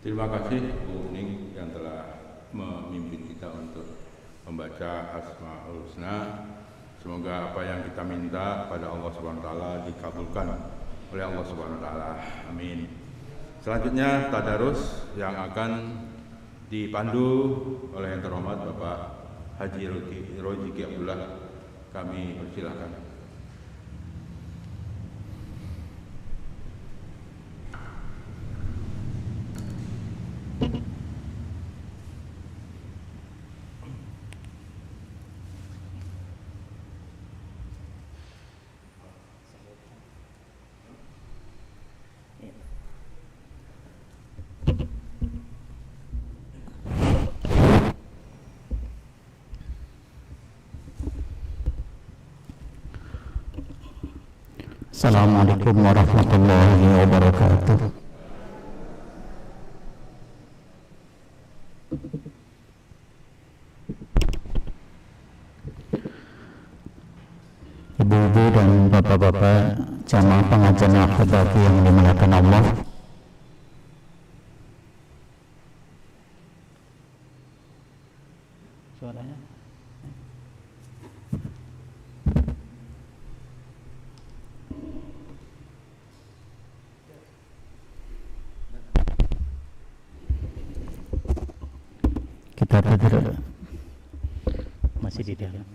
Terima kasih Bu Ning yang telah memimpin kita untuk membaca Asmaul Husna. Semoga apa yang kita minta pada Allah Subhanahu wa taala dikabulkan oleh Allah Subhanahu wa taala. Amin. Selanjutnya tadarus yang akan dipandu oleh yang terhormat Bapak Haji Roziki Abdullah. Kami persilahkan. Assalamualaikum warahmatullahi wabarakatuh. Ibu-ibu dan bapak-bapak jamaah pengajian akhir yang dimuliakan Allah. Suaranya kita tidur masih di dalam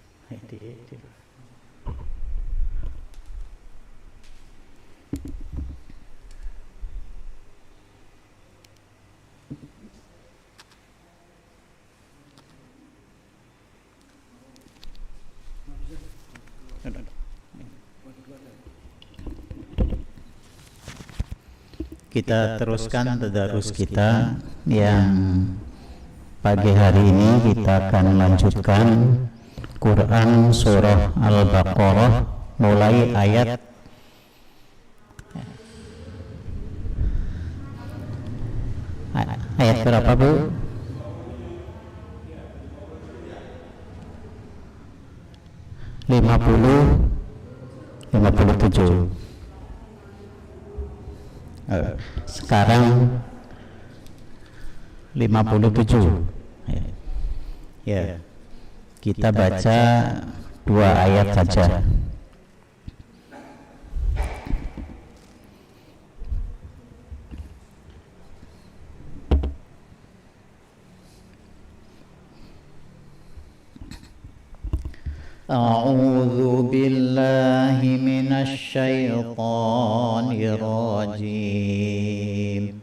kita teruskan tadarus kita yang pagi hari ini. Kita akan lanjutkan Quran surah Al-Baqarah mulai ayat berapa, Bu? Lima puluh tujuh. Sekarang 57. Ya. Kita baca 2 ayat saja. A'udzu billahi minasy syaithanir rajim.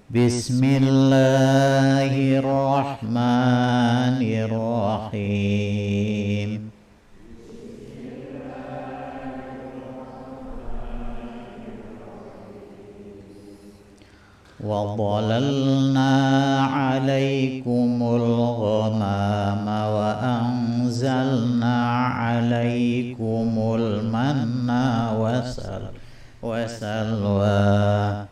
Bismillahirrahmanirrahim. وَظَلَلْنَا عَلَيْكُمُ الْغَمَامَ وَأَنزَلْنَا عَلَيْكُمُ الْمَنَّ وَالسَّلْوَىٰ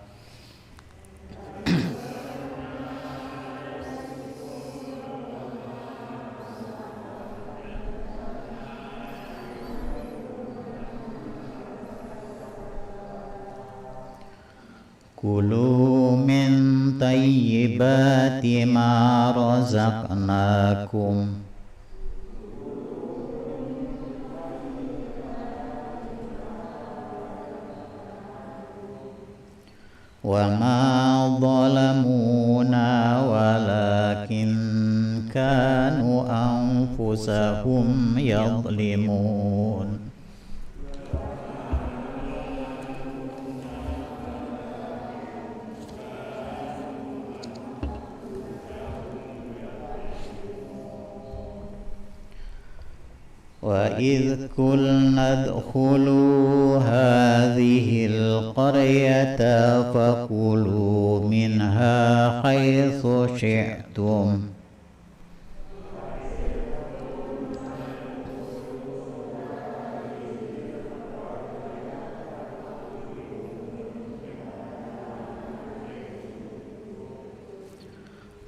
Kulu min tayyibati ma razaqnakum wa ma zalamuna walakin kanu anfusahum yadhlimun. وَإِذْ قُلْنَا ادْخُلُوا هَٰذِهِ الْقَرْيَةَ فَكُلُوا مِنْهَا حَيْثُ شِئْتُمْ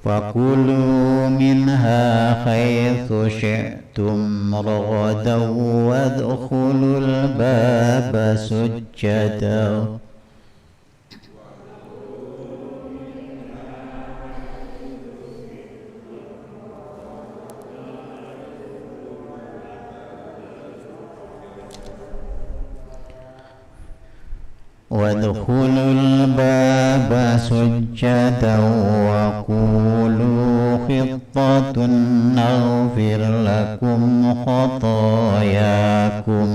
فكلوا منها حيث شئتم رغدا وادخلوا الباب سجدا وادخلوا الباب سجدا وقولوا حطة نغفر لكم خطاياكم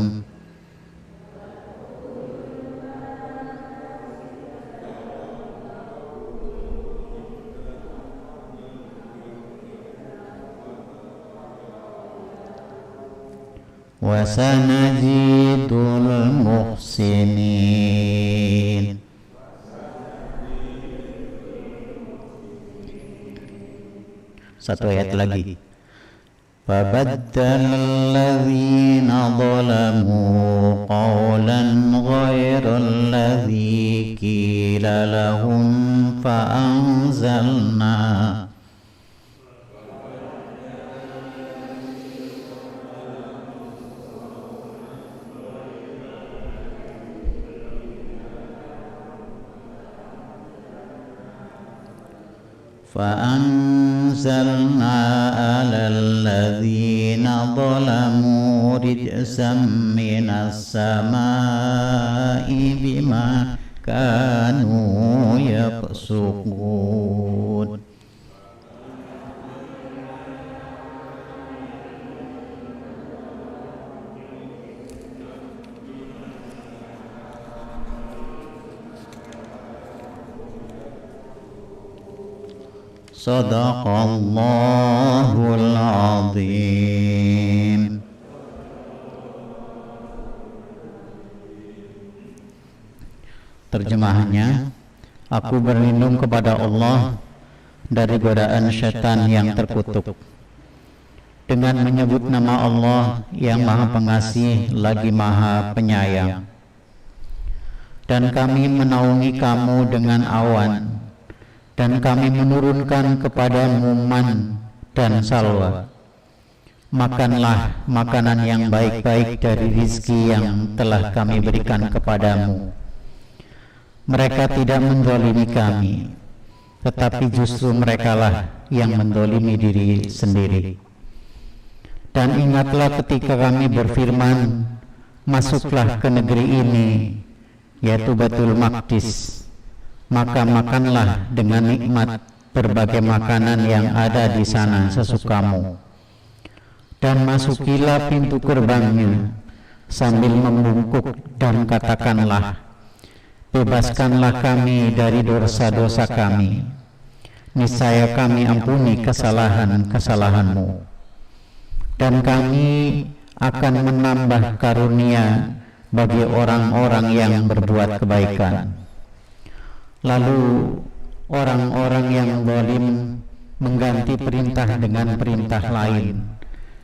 وسنزيد المحسنين. Satu ayat lagi. فبدل الذين ظلموا قولا غير الذي قيل لهم فأنزلنا فأنزلنا على الذين ظلموا رجزا من السماء بما كانوا يفسقون. Sadaqallahul azim. Terjemahannya, aku berlindung kepada Allah dari godaan syaitan yang terkutuk dengan menyebut nama Allah yang Maha Pengasih lagi Maha Penyayang. Dan kami menaungi kamu dengan awan, dan kami menurunkan kepadamu man dan salwa. Makanlah makanan yang baik-baik dari rizki yang telah kami berikan kepadamu. Mereka tidak menzalimi kami, tetapi justru merekalah yang menzalimi diri sendiri. Dan ingatlah ketika kami berfirman, masuklah ke negeri ini, yaitu Baitul Maqdis, maka makanlah dengan nikmat berbagai makanan yang ada di sana sesukamu, dan masukilah pintu gerbangnya sambil membungkuk dan katakanlah, bebaskanlah kami dari dosa-dosa kami, niscaya kami ampuni kesalahan-kesalahanmu, dan kami akan menambah karunia bagi orang-orang yang berbuat kebaikan. Lalu orang-orang yang zalim mengganti perintah dengan perintah lain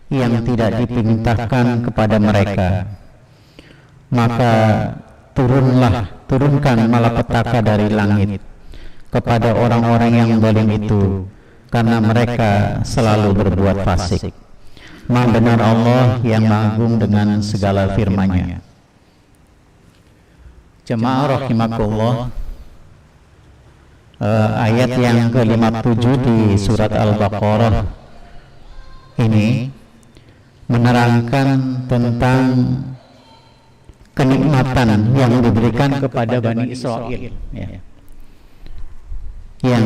yang tidak diperintahkan kepada mereka. Maka turunkan malapetaka dari langit kepada orang-orang yang zalim itu, karena mereka selalu berbuat fasik. Maha benar Allah yang Maha Agung dengan segala firman-Nya. Jemaah rahimakumullah, ayat yang ke-57 di surat Al-Baqarah ini menerangkan tentang kenikmatan yang diberikan kepada Bani Israel, ya, yang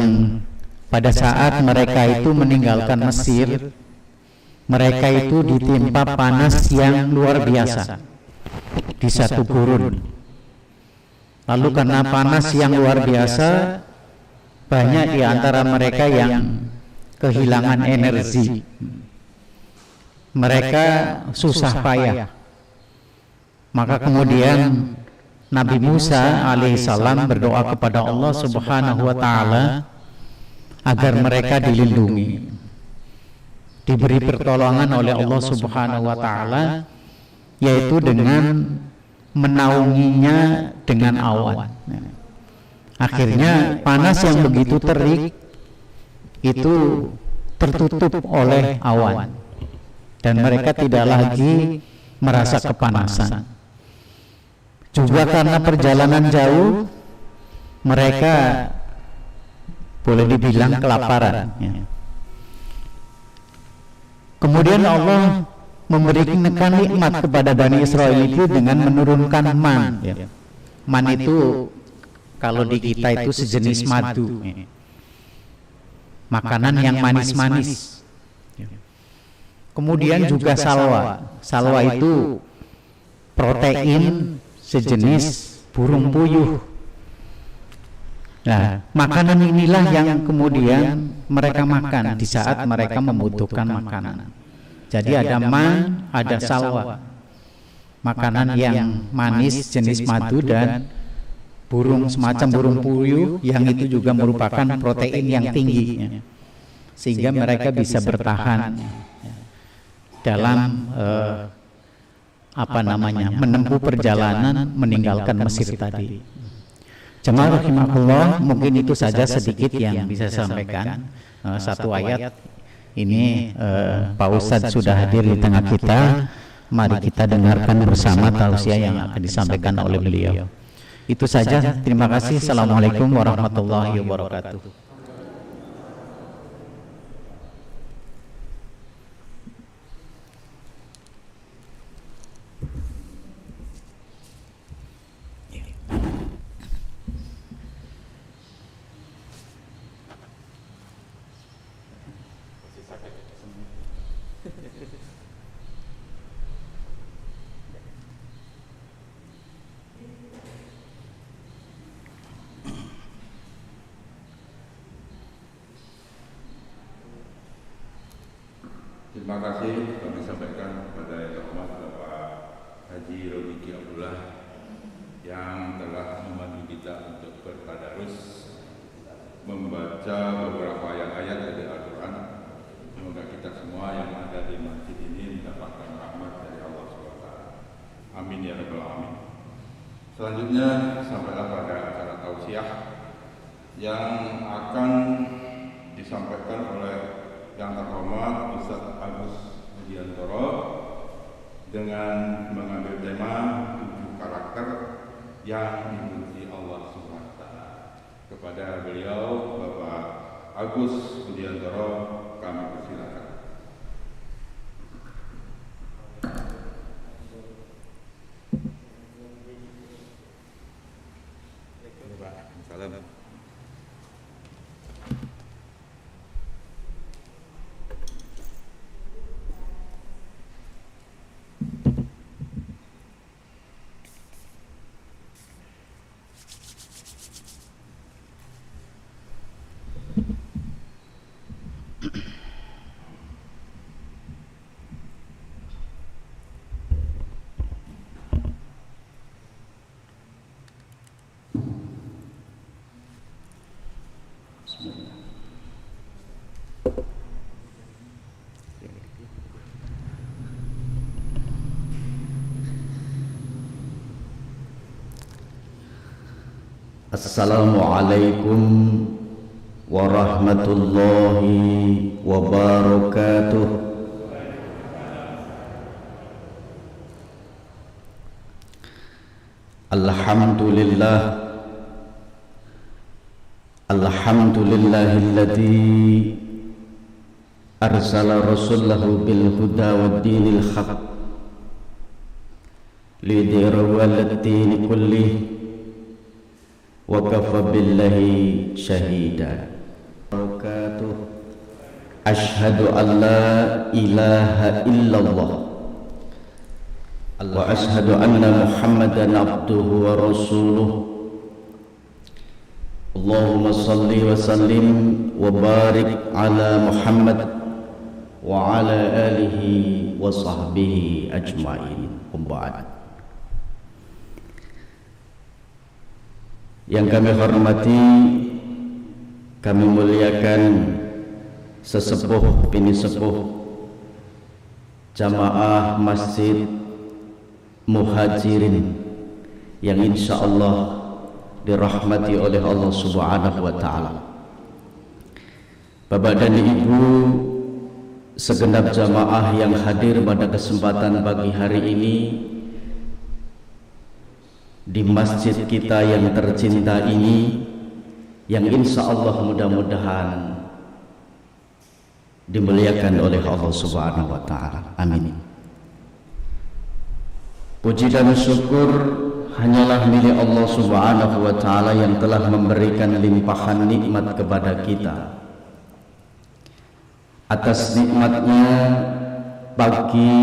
pada saat mereka itu meninggalkan Mesir, mereka itu ditimpa panas yang luar biasa di satu gurun. Lalu karena panas yang luar biasa, banyak di antara mereka yang kehilangan energi. Mereka susah payah. Maka kemudian Nabi Musa alaihissalam berdoa kepada Allah Subhanahu wa ta'ala agar mereka dilindungi, diberi pertolongan oleh Allah Subhanahu wa ta'ala, yaitu dengan menaunginya dengan awan. Akhirnya panas yang begitu terik itu tertutup oleh awan dan mereka tidak lagi merasa kepanasan. Juga karena perjalanan jauh, mereka boleh dibilang kelaparan, ya. Kemudian Allah memberikan nikmat kepada Bani Israel itu dengan menurunkan man, ya. Man itu kalau di kita itu sejenis madu, ya. Makanan yang manis-manis. Kemudian juga salwa. Salwa itu protein sejenis burung puyuh. Nah, makanan inilah yang kemudian mereka makan di saat mereka membutuhkan makanan. Jadi ada man, ada salwa. Makanan yang manis jenis madu dan burung semacam burung puyuh yang itu juga merupakan protein yang tinggi, sehingga mereka bisa bertahan dalam menempuh perjalanan meninggalkan Mesir tadi. Jemaah rahimakumullah, mungkin itu saja sedikit yang bisa saya sampaikan. Satu ayat ini Pak Ustadz sudah hadir di tengah kita. Mari kita dengarkan bersama tausiah yang akan disampaikan oleh beliau. Itu saja, terima kasih. Assalamualaikum warahmatullahi wabarakatuh. Terima kasih kami sampaikan kepada Yang Terhormat Bapak Haji Rodiki Abdullah yang telah memandu kita untuk bertadarus membaca beberapa ayat-ayat dari Al-Quran. Semoga kita semua yang ada di masjid ini mendapatkan rahmat dari Allah SWT. Amin ya rabbal alamin. Selanjutnya sampailah pada acara tausiah yang akan disampaikan oleh Yang Terhormat Ustadz Agus Budiantoro dengan mengambil tema 7 karakter yang dibenci Allah SWT. Kepada beliau Bapak Agus Budiantoro kami persilakan. Salam. Assalamualaikum warahmatullahi wabarakatuh. Alhamdulillah, alhamdulillahilladzi arsala rasulahu bil huda wad dinil haq lidhirahu 'alad dini kullih wa kafa billahi syahida. Asyhadu an la ilaha illallah wa asyhadu anna Muhammadan abduhu wa rasuluh. Allahumma salli wa sallim wa barik ala Muhammad wa ala alihi wa sahbihi ajma'in. Yang kami hormati, kami muliakan sesepuh bini sepuh jamaah Masjid Muhajirin yang insya Allah dirahmati oleh Allah Subhanahu wa Ta'ala. Bapak dan Ibu, segenap jamaah yang hadir pada kesempatan pagi hari ini di masjid kita yang tercinta ini, yang insya Allah mudah-mudahan dimuliakan oleh Allah Subhanahu wa Ta'ala. Amin. Puji dan syukur hanyalah milik Allah Subhanahu wa Ta'ala yang telah memberikan limpahan nikmat kepada kita. Atas nikmatnya pagi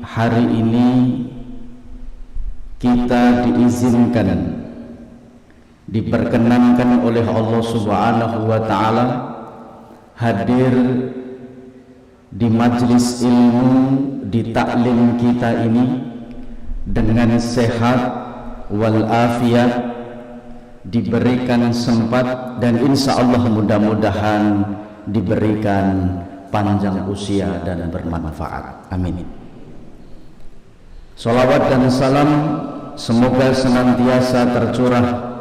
hari ini kita diizinkan, diperkenankan oleh Allah Subhanahu wa Ta'ala hadir di majelis ilmu, di taklim kita ini dengan sehat walafiat, diberikan sempat dan insya Allah mudah-mudahan diberikan panjang usia dan bermanfaat. Amin. Salawat dan salam semoga senantiasa tercurah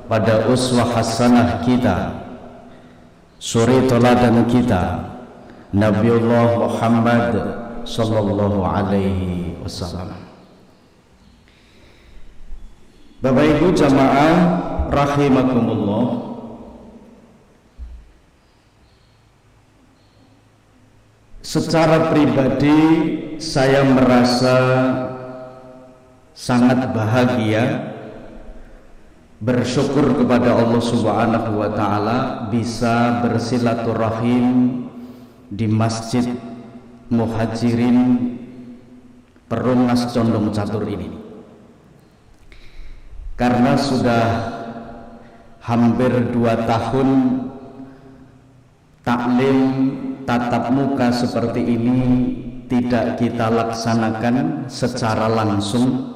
pada uswah hasanah kita, suri teladan kita, Nabiullah Muhammad sallallahu alaihi wasallam. Bapak Ibu jamaah rahimakumullah, secara pribadi saya merasa sangat bahagia, bersyukur kepada Allah Subhanahu wa Ta'ala bisa bersilaturahim di Masjid Muhajirin Perumnas Condong Catur ini, karena sudah hampir 2 tahun taklim tatap muka seperti ini tidak kita laksanakan secara langsung,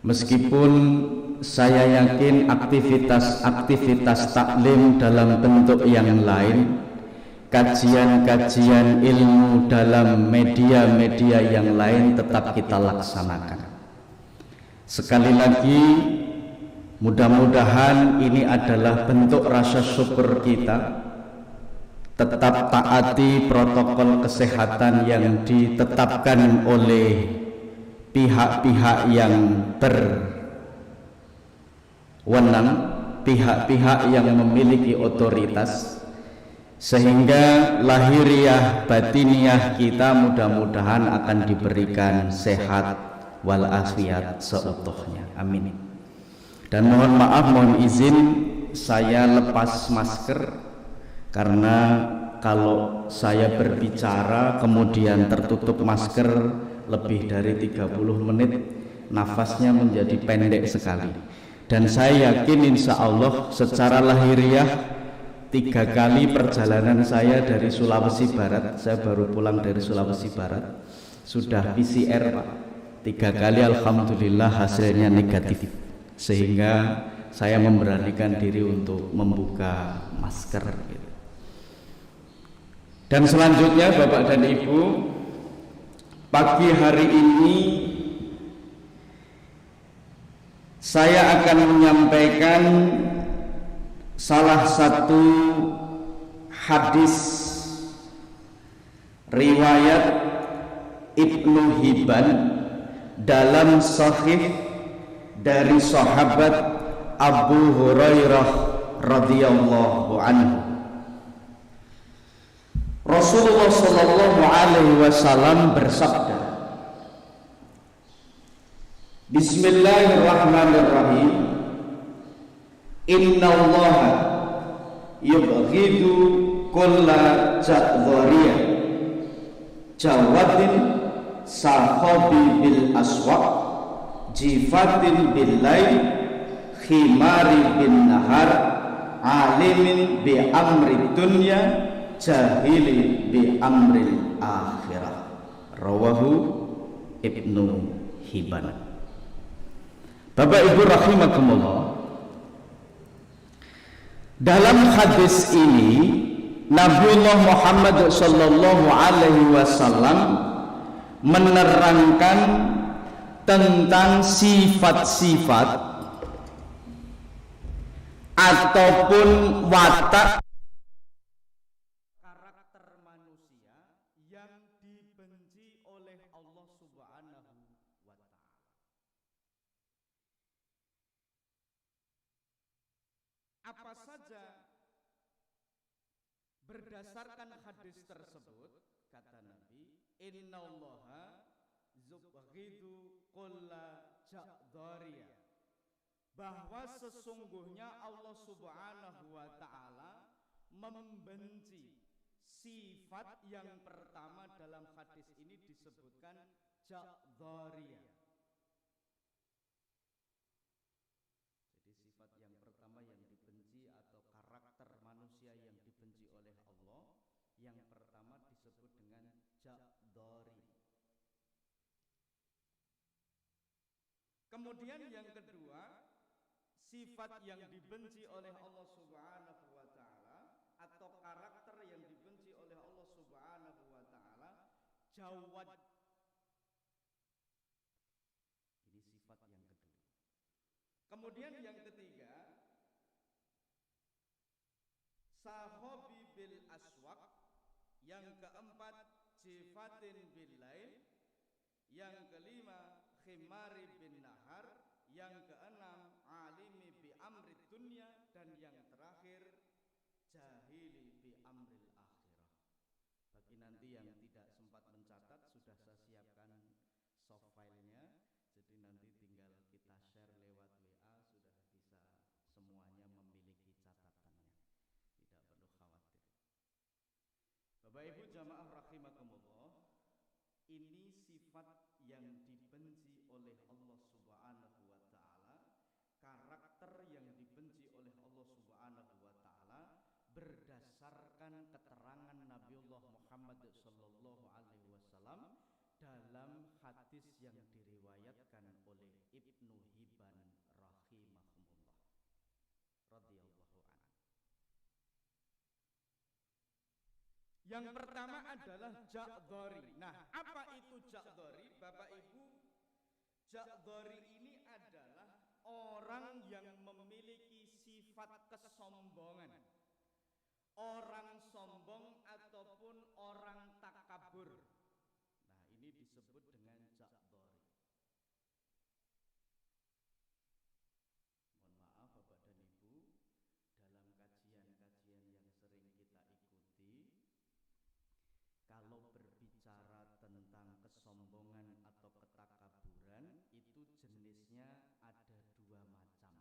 meskipun saya yakin aktivitas taklim dalam bentuk yang lain, kajian-kajian ilmu dalam media-media yang lain tetap kita laksanakan. Sekali lagi, mudah-mudahan ini adalah bentuk rasa syukur kita, tetap taati protokol kesehatan yang ditetapkan oleh pihak-pihak yang berwenang, pihak-pihak yang memiliki otoritas, sehingga lahiriah batiniah kita mudah-mudahan akan diberikan sehat walafiat seutuhnya. Amin. Dan mohon maaf, mohon izin saya lepas masker, karena kalau saya berbicara kemudian tertutup masker lebih dari 30 menit, nafasnya menjadi pendek sekali. Dan saya yakin insya Allah secara lahiriah 3 kali perjalanan saya dari Sulawesi Barat, saya baru pulang dari Sulawesi Barat, sudah PCR Pak, 3 kali alhamdulillah hasilnya negatif, sehingga saya memberanikan diri untuk membuka masker gitu. Dan selanjutnya Bapak dan Ibu, pagi hari ini saya akan menyampaikan salah satu hadis riwayat Ibnu Hibban dalam Sahih dari sahabat Abu Hurairah radhiyallahu anhu. Rasulullah sallallahu alaihi wasallam bersabda, Bismillahirrahmanirrahim, Innallaha yubghidu kulla ja'dhariyah jawadin sahabi bil aswaq jifatin bil lail khimari bin nahar alimin bi amri dunya jahili bi amril akhirah. Rawahu Ibnu Hibban. Bapak Ibu rahimakumullah, dalam hadis ini Nabiullah Muhammad sallallahu alaihi wasallam menerangkan tentang sifat-sifat ataupun watak yang dibenci oleh Allah Subhanahu wa ta'ala. Apa saja berdasarkan hadis tersebut, kata Nabi, innallaha zubghidu kulla ja'dhariyah, bahwa sesungguhnya Allah Subhanahu wa ta'ala membenci sifat yang pertama dalam hadis ini disebutkan ja'dhariyah. Jadi sifat yang pertama yang dibenci atau karakter manusia yang dibenci oleh Allah, yang pertama disebut dengan ja'dhari. Kemudian yang kedua, sifat yang dibenci oleh Allah Subhanahu wa ta'ala atau karakter yang dibenci oleh Allah Subhanahu wa ta'ala, jawad. Ini sifat yang kedua. Kemudian yang ketiga, sahobi bil aswaq. Yang keempat, jifatin bil lail. Yang kelima, khimari bin nahar. Yang keenam, alimi bi amri dunya. Dan yang terakhir, jahili bi amril akhirah. Bagi nanti yang tidak sempat mencatat, sudah saya siapkan soft filenya, jadi nanti tinggal kita share lewat WA, sudah bisa semuanya memiliki catatannya, tidak perlu khawatir. Bapak Ibu jamaah rahimakumullah, ini sifat yang dibenci oleh Allah Subhanahu wa ta'ala, karakter yang dibenci oleh Allah Subhanahu wa ta'ala berdasarkan keterangan Nabiullah Muhammad sallallahu alaihi wasallam dalam hadis yang diriwayatkan oleh Ibnu Hibban rahimahumullah radhiyallahu anhu. Yang pertama adalah ja'dhari. Nah, apa itu ja'dhari? Bapak Ibu, ja'dhari ini adalah orang yang memiliki sifat kesombongan, orang sombong ataupun orang takabur. Nah, ini disebut dengan ja'dhari. Mohon maaf Bapak dan Ibu, dalam kajian-kajian yang sering kita ikuti, kalau berbicara tentang kesombongan atau ketakaburan, itu jenisnya ada dua macam.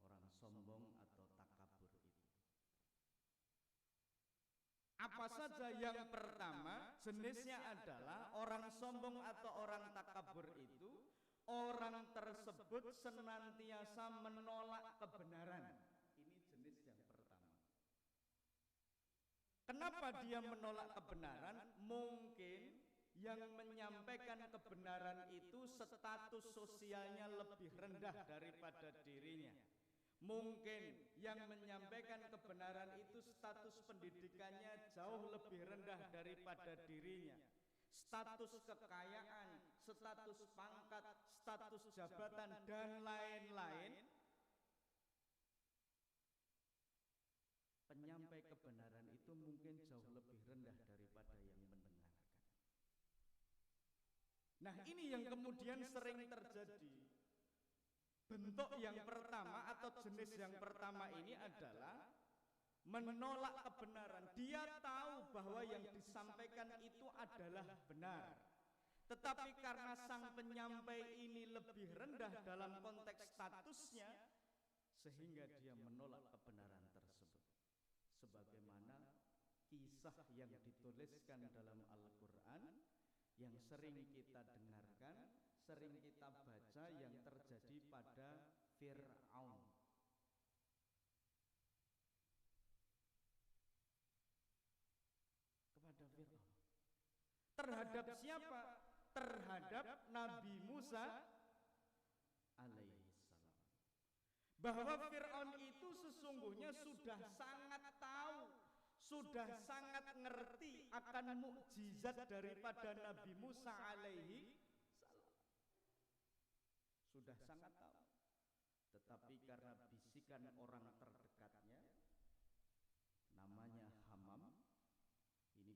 Orang sombong atau takabur itu. Apa saja yang pertama, jenisnya adalah orang sombong atau orang takabur itu, orang tersebut senantiasa menolak kebenaran. Ini jenis yang pertama. Kenapa dia menolak kebenaran? Mungkin yang menyampaikan kebenaran itu status sosialnya lebih rendah daripada dirinya. Mungkin yang menyampaikan kebenaran itu status pendidikannya jauh lebih rendah daripada dirinya. Status kekayaan, status pangkat, status jabatan, dan lain-lain. Penyampai kebenaran itu mungkin jauh lebih rendah daripada yang mendengarkan. Nah, ini yang kemudian sering terjadi. Bentuk yang pertama atau jenis yang pertama ini adalah menolak kebenaran. Dia tahu bahwa yang disampaikan itu adalah benar, tetapi karena sang penyampai ini lebih rendah dalam konteks statusnya, sehingga dia menolak kebenaran tersebut. Sebagaimana kisah yang dituliskan dalam Al-Quran, yang sering kita dengarkan, sering kita baca, yang terjadi pada Fir'aun. Kepada Fir'aun. Terhadap siapa? Terhadap Nabi Musa alaihissalam. Bahwa Fir'aun itu sesungguhnya sudah sangat tahu, sudah sangat ngerti akan mukjizat daripada Nabi Musa alaihi salam. Sudah sangat tahu. Tetapi karena bisikan orang terdekatnya, namanya Hamam, ini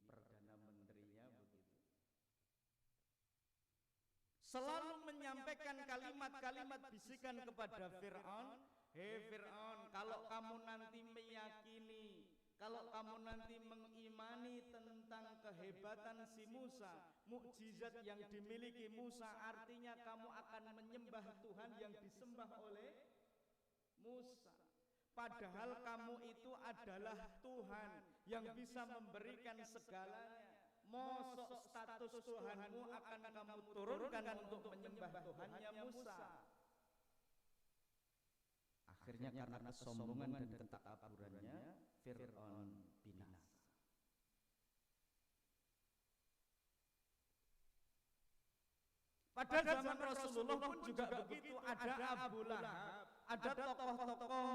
selalu menyampaikan kalimat-kalimat bisikan kepada Fir'aun, hei Fir'aun, kalau kamu nanti meyakini, kalau kamu nanti mengimani tentang kehebatan si Musa, mukjizat yang dimiliki Musa, artinya kamu akan menyembah Tuhan yang disembah oleh Musa. Padahal kamu itu adalah Tuhan yang bisa memberikan segalanya. Mosok status Tuhanmu akan kamu turunkan untuk menyembah Tuhannya Musa. Akhirnya karena kesombongan dan ketakaburannya, Fir'aun binasa. Pada zaman Rasulullah pun juga begitu. Ada Abu Lahab, ada tokoh-tokoh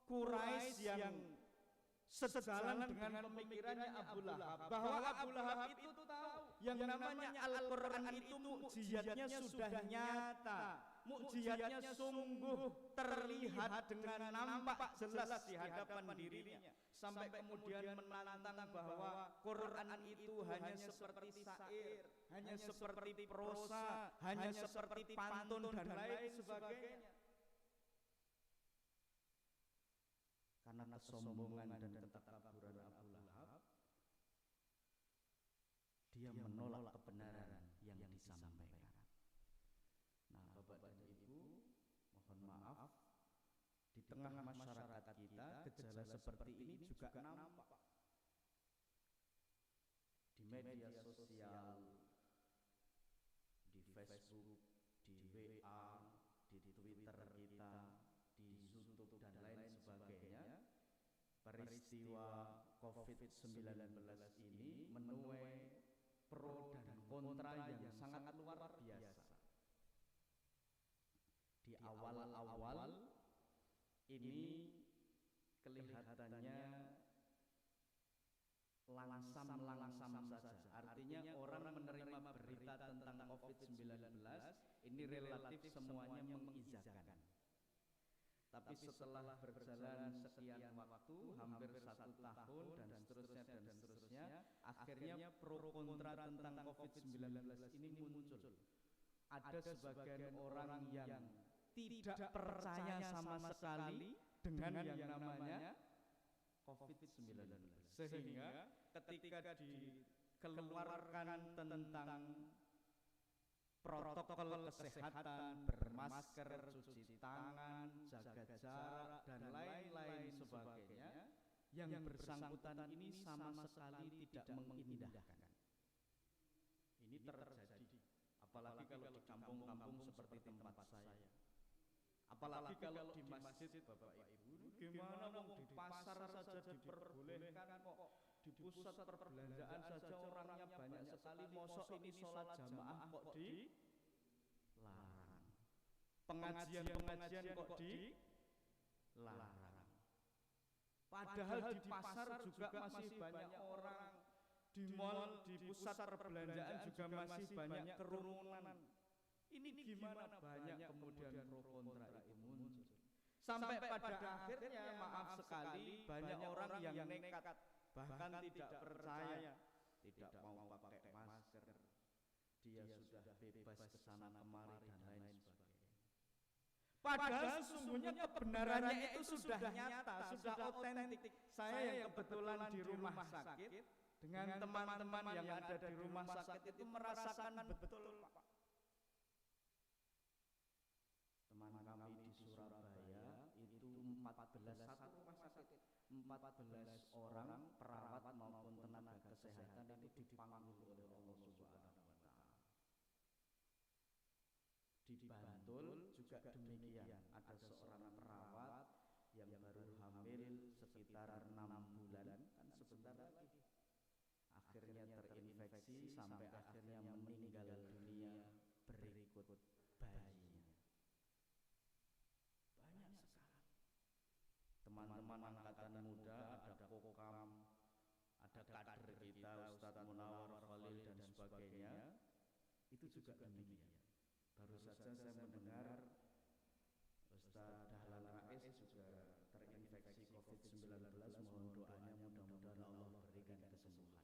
Quraisy yang sejalan dengan pemikirannya Abu Lahab, bahwa Abu Lahab itu tahu yang namanya Al-Quran itu mukjizatnya sudah nyata, mukjizatnya sungguh terlihat dengan nampak jelas di hadapan dirinya, sampai kemudian menantang bahwa Quran itu hanya seperti syair, hanya seperti prosa, hanya seperti pantun dan lain sebagainya. Karena kesombongan dan ketakaburan Abu Lahab, dia menolak kebenaran yang disampaikan. Nah, Bapak dan Ibu, mohon maaf, di tengah masyarakat kita gejala seperti ini juga nampak. Di media sosial, di Facebook, di WA, di Twitter kita, di YouTube dan lain sebagainya, peristiwa COVID-19 ini menuai pro dan kontra yang sangat luar biasa. Di awal-awal ini kelihatannya langsam saja. Artinya orang menerima berita tentang COVID-19 ini relatif semuanya mengiyakan. Tapi setelah berjalan sekian waktu, hampir 1 tahun dan seterusnya, akhirnya pro kontra tentang COVID-19 ini muncul. Ada sebagian orang yang tidak percaya sama sekali dengan yang namanya COVID-19, sehingga ketika dikeluarkan tentang protokol kesehatan, bermasker, cuci tangan, jaga jarak, dan lain-lain sebagainya, yang bersangkutan ini sama sekali tidak mengindahkan. Ini terjadi, apalagi kalau di kampung-kampung seperti tempat saya. Apalagi kalau di masjid, Bapak Ibu, gimana mau di pasar saja diperbolehkan kok, di pusat perbelanjaan saja orangnya banyak sekali, mosok ini sholat jamaah kok dilarang, pengajian kok dilarang. Padahal di pasar juga masih banyak orang, di mal, di pusat perbelanjaan juga masih banyak kerumunan. Ini gimana banyak kemudian pro kontra itu muncul, sampai pada akhirnya maaf sekali banyak orang yang nekat, bahkan tidak percaya, tidak mau pakai masker, dia sudah bebas kesana kemari dan lain sebagainya. Padahal sesungguhnya kebenarannya itu sudah nyata, sudah otentik. Saya yang kebetulan di rumah sakit dengan teman-teman yang ada di rumah sakit itu merasakan betul, Pak. Teman kami di Surabaya itu 14 satu rumah sakit, 14 orang perawat maupun tenaga kesehatan itu dipanggil oleh Allah Subhanahu wa taala. Di Bantul juga demikian, ada seorang perawat yang baru hamil sekitar 6 bulan, kan sebentar lagi akhirnya terinfeksi sampai akhirnya meninggal dunia berikut bayinya. Banyak sekali teman-teman angkatan muda, ada Kokam, ada kader kita Ustadz Munawar Khalil dan sebagainya, itu juga demikian. Baru saja saya mendengar Ustadz Dahlan Rais juga terinfeksi COVID-19. Mohon doanya, mudah-mudahan Allah berikan kesembuhan.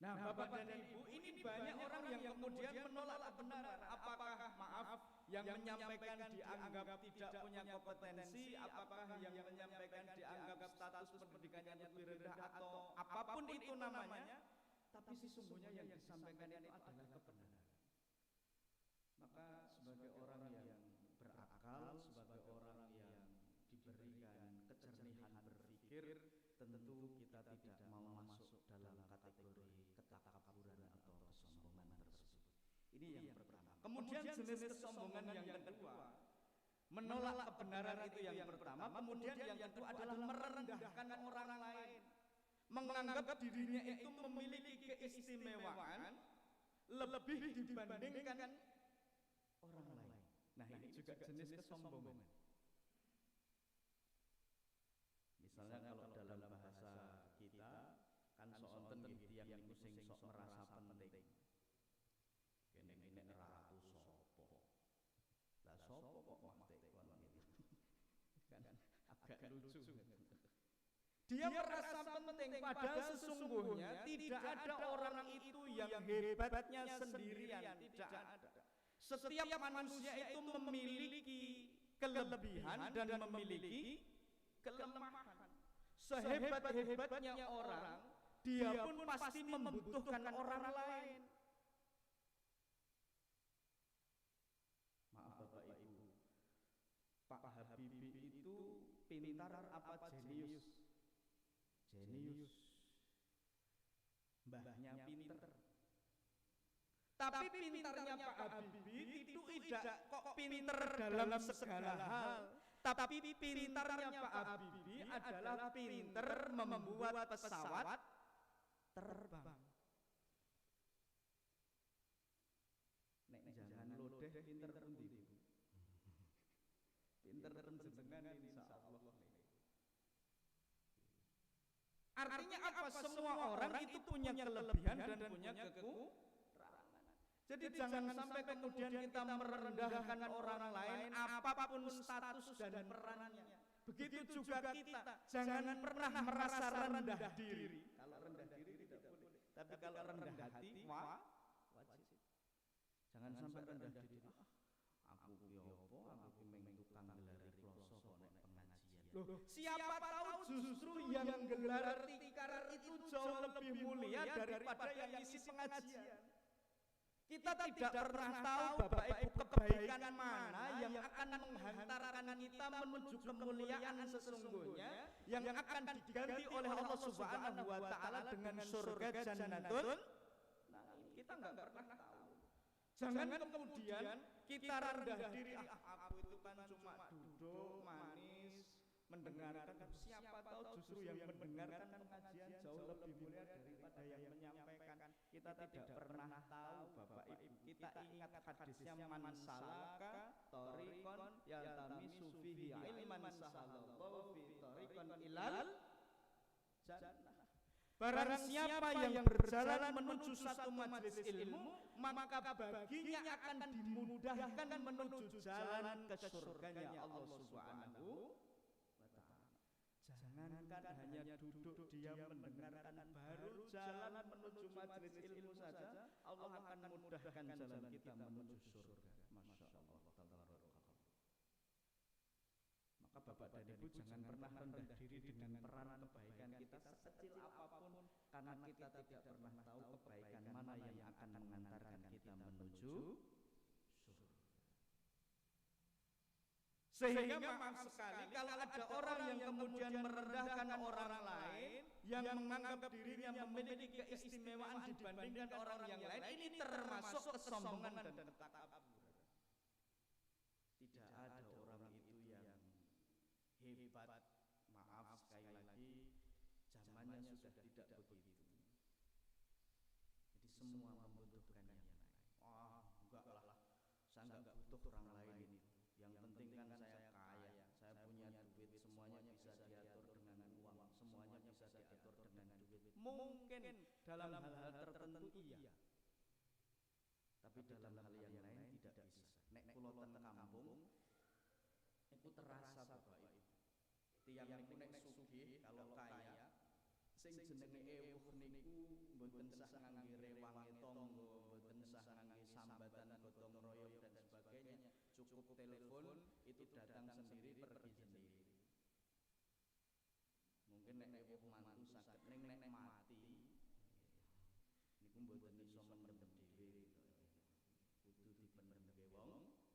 Nah, Bapak dan Ibu, ini banyak orang yang kemudian menolak kebenaran. Apakah yang menyampaikan dianggap tidak punya kompetensi, apakah yang menyampaikan dianggap status pendidikannya lebih rendah atau apapun itu namanya, tapi sesungguhnya yang disampaikan itu adalah kebenaran. Maka sebagai orang yang berakal, sebagai orang yang diberikan kejernihan berpikir, tentu kita tidak mau masuk dalam kategori ketakaburan atau kesombongan tersebut. Ini yang pertama. Kemudian jenis kesombongan yang kedua, menolak kebenaran itu yang pertama. Kemudian yang kedua adalah merendahkan orang lain, menganggap dirinya itu memiliki keistimewaan lebih dibandingkan orang lain. Nah, ini juga jenis kesombongan. Misalnya kalau dalam bahasa kita kan soonten nggih tiyang niku sing sok merasa penting. Kene ratu sapa? Lah sapa kok maktek kon gitu. Kan agak lucu. Dia merasa penting padahal sesungguhnya tidak ada orang itu yang hebatnya sendirian, tidak ada. Setiap manusia itu memiliki kelebihan dan memiliki kelemahan. Sehebat-hebatnya orang, dia pun pasti membutuhkan orang lain. Maaf Bapak Ibu, Pak Habibie itu pintar apa jenius? Jenius. Mbahnya pintar. Tapi pintarnya Pak Habibie itu tidak kok pintar dalam segala hal. Tapi pintarnya Pak Habibie adalah pintar membuat pesawat terbang. Nek jangan lodeh pintar pundi Bu. Pintar panjenengan insyaallah. Artinya apa? Semua orang itu punya kelebihan dan punya kekurangan. Jadi jangan sampai kemudian kita merendahkan orang lain apapun status dan perannya. Begitu juga kita, jangan pernah merasa rendah diri. Kalau rendah diri tidak boleh, tapi kalau rendah hati wajib. Jangan sampai rendah diri. Aku ki opo? Aku ki mung tukang gelari kloso kok nek pengajian. Loh, siapa tahu justru yang gelar tikar itu jauh lebih mulia daripada yang isi pengajian. Kita tidak pernah tahu Bapak Ibu kebaikan mana yang akan menghantarkan kita menuju kemuliaan sesungguhnya yang akan diganti oleh Allah Subhanahu wa taala dengan surga Jannatul. Nah, kita enggak pernah tahu. Jangan kemudian kita rendah diri, aku itu kan cuma duduk manis mendengarkan. Siapa tahu justru yang mendengarkan pengajian jauh lebih mulia daripada yang menyampaikan. Kita tidak pernah tahu Bapak Ibu. Kita ingat hadisnya man salaka thariqan yaltamisu fihi ilman sahalallahu fi thariqan ilal jannah. Barang siapa yang berjalan menuju satu majelis ilmu, maka baginya akan dimudahkan menuju jalan ke surganya Allah Subhanahu wa ta'ala. Jangankan hanya duduk diam mendengarkan, baru jalan menuju majelis ilmu saja Allah akan memudahkan jalan kita menuju surga. Masya Allah. Maka Bapak dan Ibu jangan pernah rendah diri dengan peran kebaikan kita sekecil apapun, karena kita tidak pernah tahu kebaikan mana yang akan mengantarkan kita menuju surga. Sehingga maaf sekali kalau ada orang yang kemudian merendahkan orang lain, yang menganggap dirinya memiliki keistimewaan dibandingkan orang yang lain, ini termasuk kesombongan dan ketakaburan. Tidak ada orang itu yang hebat. Maaf sekali lagi, zamannya sudah tidak begitu. Jadi semua membutuhkan yang lain. Enggak lah, saya enggak butuh orang lain itu. Yang penting kan saya kaya, saya punya duit, semuanya bisa diatur dengan uang, semuanya bisa diatur dengan duit. Mungkin dalam hal-hal tertentu iya, tapi dalam hal yang lain tidak bisa. Nek kula teng kampung, itu terasa Bapak Ibu. Tiang niku nek sugih kalau kaya, sing jenenge ewuh niku mboten sah ngangge rewange tangga, mboten sah ngangge sambatan gotong royong dan sebagainya. Cukup telepon itu datang sendiri, pergi sendiri. Mungkin nek ewuh mantu saged, ning nek mati niku mboten iso mendem dhewe. Kudu dipendemke wong liya.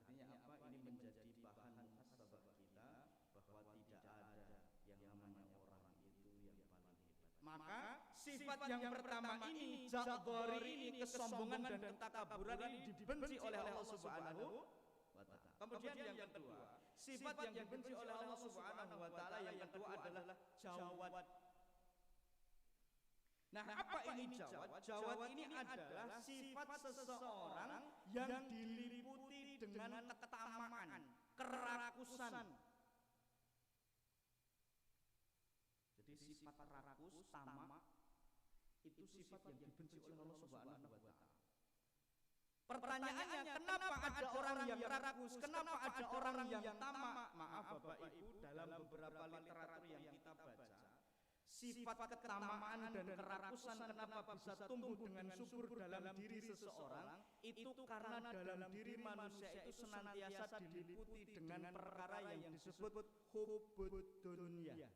Nah, artinya apa? Ini menjadi bahan muhasabah kita bahwa tidak ada yang namanya orang itu yang paling hebat. Maka sifat yang pertama ini, ja'dhari ini, kesombongan dan ketakaburan ini dibenci oleh Allah Subhanahu wa taala. Kemudian yang kedua, sifat yang dibenci oleh Allah Subhanahu wa taala yang kedua adalah jawad. Nah, apa ini jawad? Jawad ini adalah sifat seseorang yang diliputi dengan ketamaan, kerakusan. Jadi sifat rakus, tamak itu sifat yang dibenci oleh Allah Subhanahu wa taala. Pertanyaannya, kenapa ada orang yang rakus? Kenapa ada orang yang tamak? Maaf Bapak Ibu, dalam beberapa literatur yang kita baca, sifat ketamaan dan kerakusan kenapa bisa tumbuh dengan subur dalam diri seseorang? Itu karena dalam diri manusia itu senantiasa diliputi dengan perkara yang disebut hubbud dunya.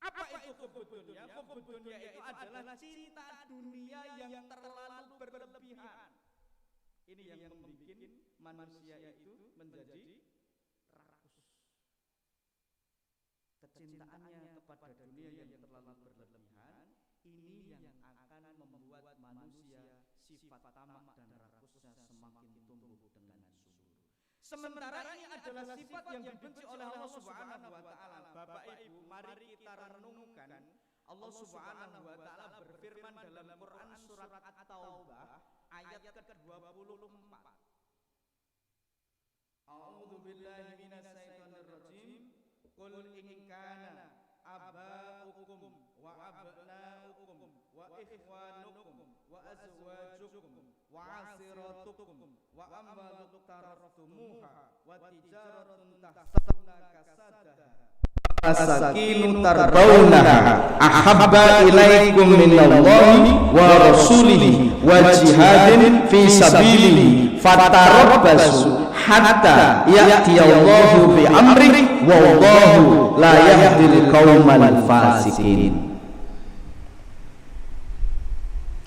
Apa itu hubbud dunya? Hubbud dunya itu adalah cinta dunia yang terlalu berlebihan. Ini yang membuat manusia itu menjadi rakus. Kecintaannya kepada dunia yang terlalu berlebihan, ini yang akan membuat manusia sifat tamak dan rakusnya semakin tumbuh dengan subur. Sementara ini adalah sifat yang dibenci oleh Allah Subhanahu wa taala. Bapak Ibu, mari kita renungkan. Allah Subhanahu wa taala berfirman dalam Quran surat At-Taubah ayat ke-24. A'udzu billahi minasyaitonir rajim. Qul in kana aba'ukum wa abna'ukum wa ikhwanukum wa azwajukum wa 'ashiratukum wa amwalun taraftumuha wa tijaratun tahsabuna kasadaha masakinu tardawnaha ahabba ilaikum minallahi wa rasulihi wa jihadin fi sabilihi fatarabbasu hatta ya'tiyallahu bi amrihi wallahu la yahdil qaumal fasikin.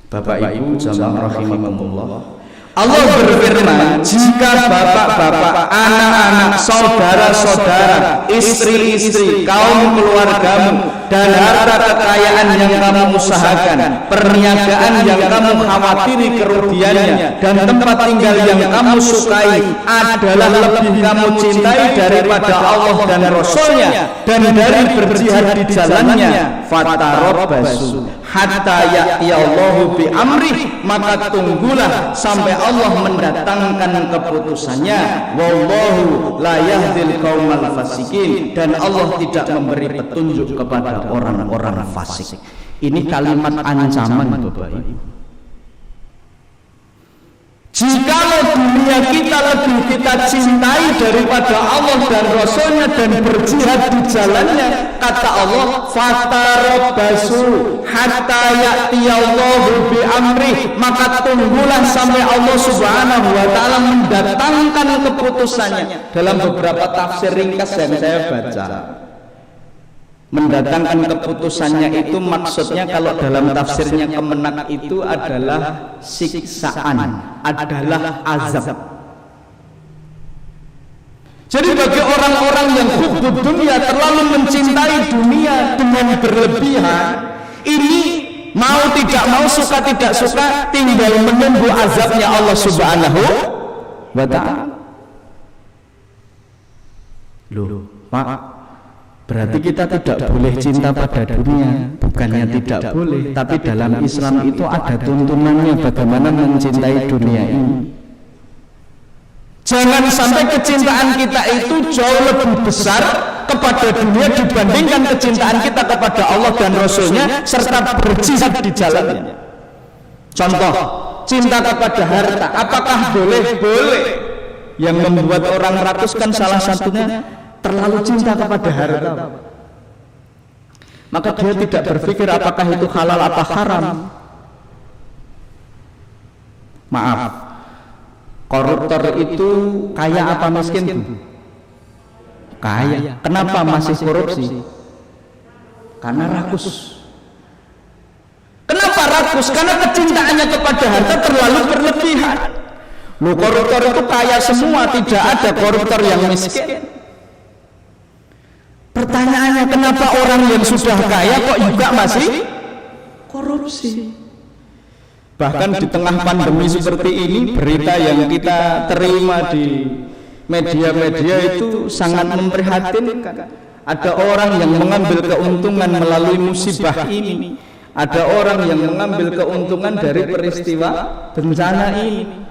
Bapak Ibu jamaah rahimakumullah, Allah berfirman, jika bapak-bapak, anak-anak, saudara-saudara, istri-istri, kaum keluargamu, dan harta kekayaan yang kamu usahakan, perniagaan yang kamu khawatiri kerugiannya, dan tempat tinggal yang kamu sukai adalah lebih kamu cintai daripada Allah dan Rasulnya, dan dari berjihad di jalannya, fatarabbasu hatta ya'tiyallahu bi amrih, maka tunggulah sampai Allah mendatangkan keputusannya. Wallahu la yahdil qaumal fasikin, dan Allah tidak memberi petunjuk kepada orang-orang fasik. Ini kalimat ancaman Bapak Ibu. Jikalau dunia kita lebih kita cintai daripada Allah dan Rasulnya dan berjihad di jalannya, kata Allah, fatarabbasu hatta ya'tiyallahu bi amrih, maka tunggulah sampai Allah Subhanahu wa taala mendatangkan keputusannya. Dalam beberapa tafsir ringkas yang saya baca, mendatangkan keputusannya itu maksudnya kalau dalam tafsirnya Kemenak itu adalah siksaan, adalah azab. Jadi bagi orang-orang yang hubbud dunya, terlalu mencintai dunia dengan berlebihan, ini mau tidak mau, suka tidak suka, tinggal menunggu azabnya Allah Subhanahu wa taala. Loh, Pak, berarti kita tidak boleh cinta pada dunia? Bukannya tidak boleh, tapi dalam Islam itu ada tuntunannya bagaimana mencintai dunia ini. Jangan sampai kecintaan kita itu jauh lebih besar kepada dunia dibandingkan kecintaan kita kepada Allah dan Rasulnya serta berjihad di jalannya. Contoh, cinta kepada harta, apakah boleh? Boleh. Yang membuat orang rakus kan salah satunya terlalu cinta kepada harta, maka dia tidak berpikir apakah itu halal apa haram. Maaf, koruptor itu kaya apa miskin, Bu? Kaya. Kenapa masih korupsi? Karena rakus. Kenapa rakus? Karena kecintaannya kepada harta terlalu berlebihan. Loh, koruptor itu kaya semua, tidak ada koruptor yang miskin. Pertanyaannya, kenapa orang yang sudah kaya kok juga masih korupsi? Bahkan di tengah pandemi seperti ini, berita yang kita terima di media-media itu sangat memprihatinkan. Ada orang yang mengambil keuntungan melalui musibah ini. Ada orang yang mengambil keuntungan dari peristiwa bencana ini.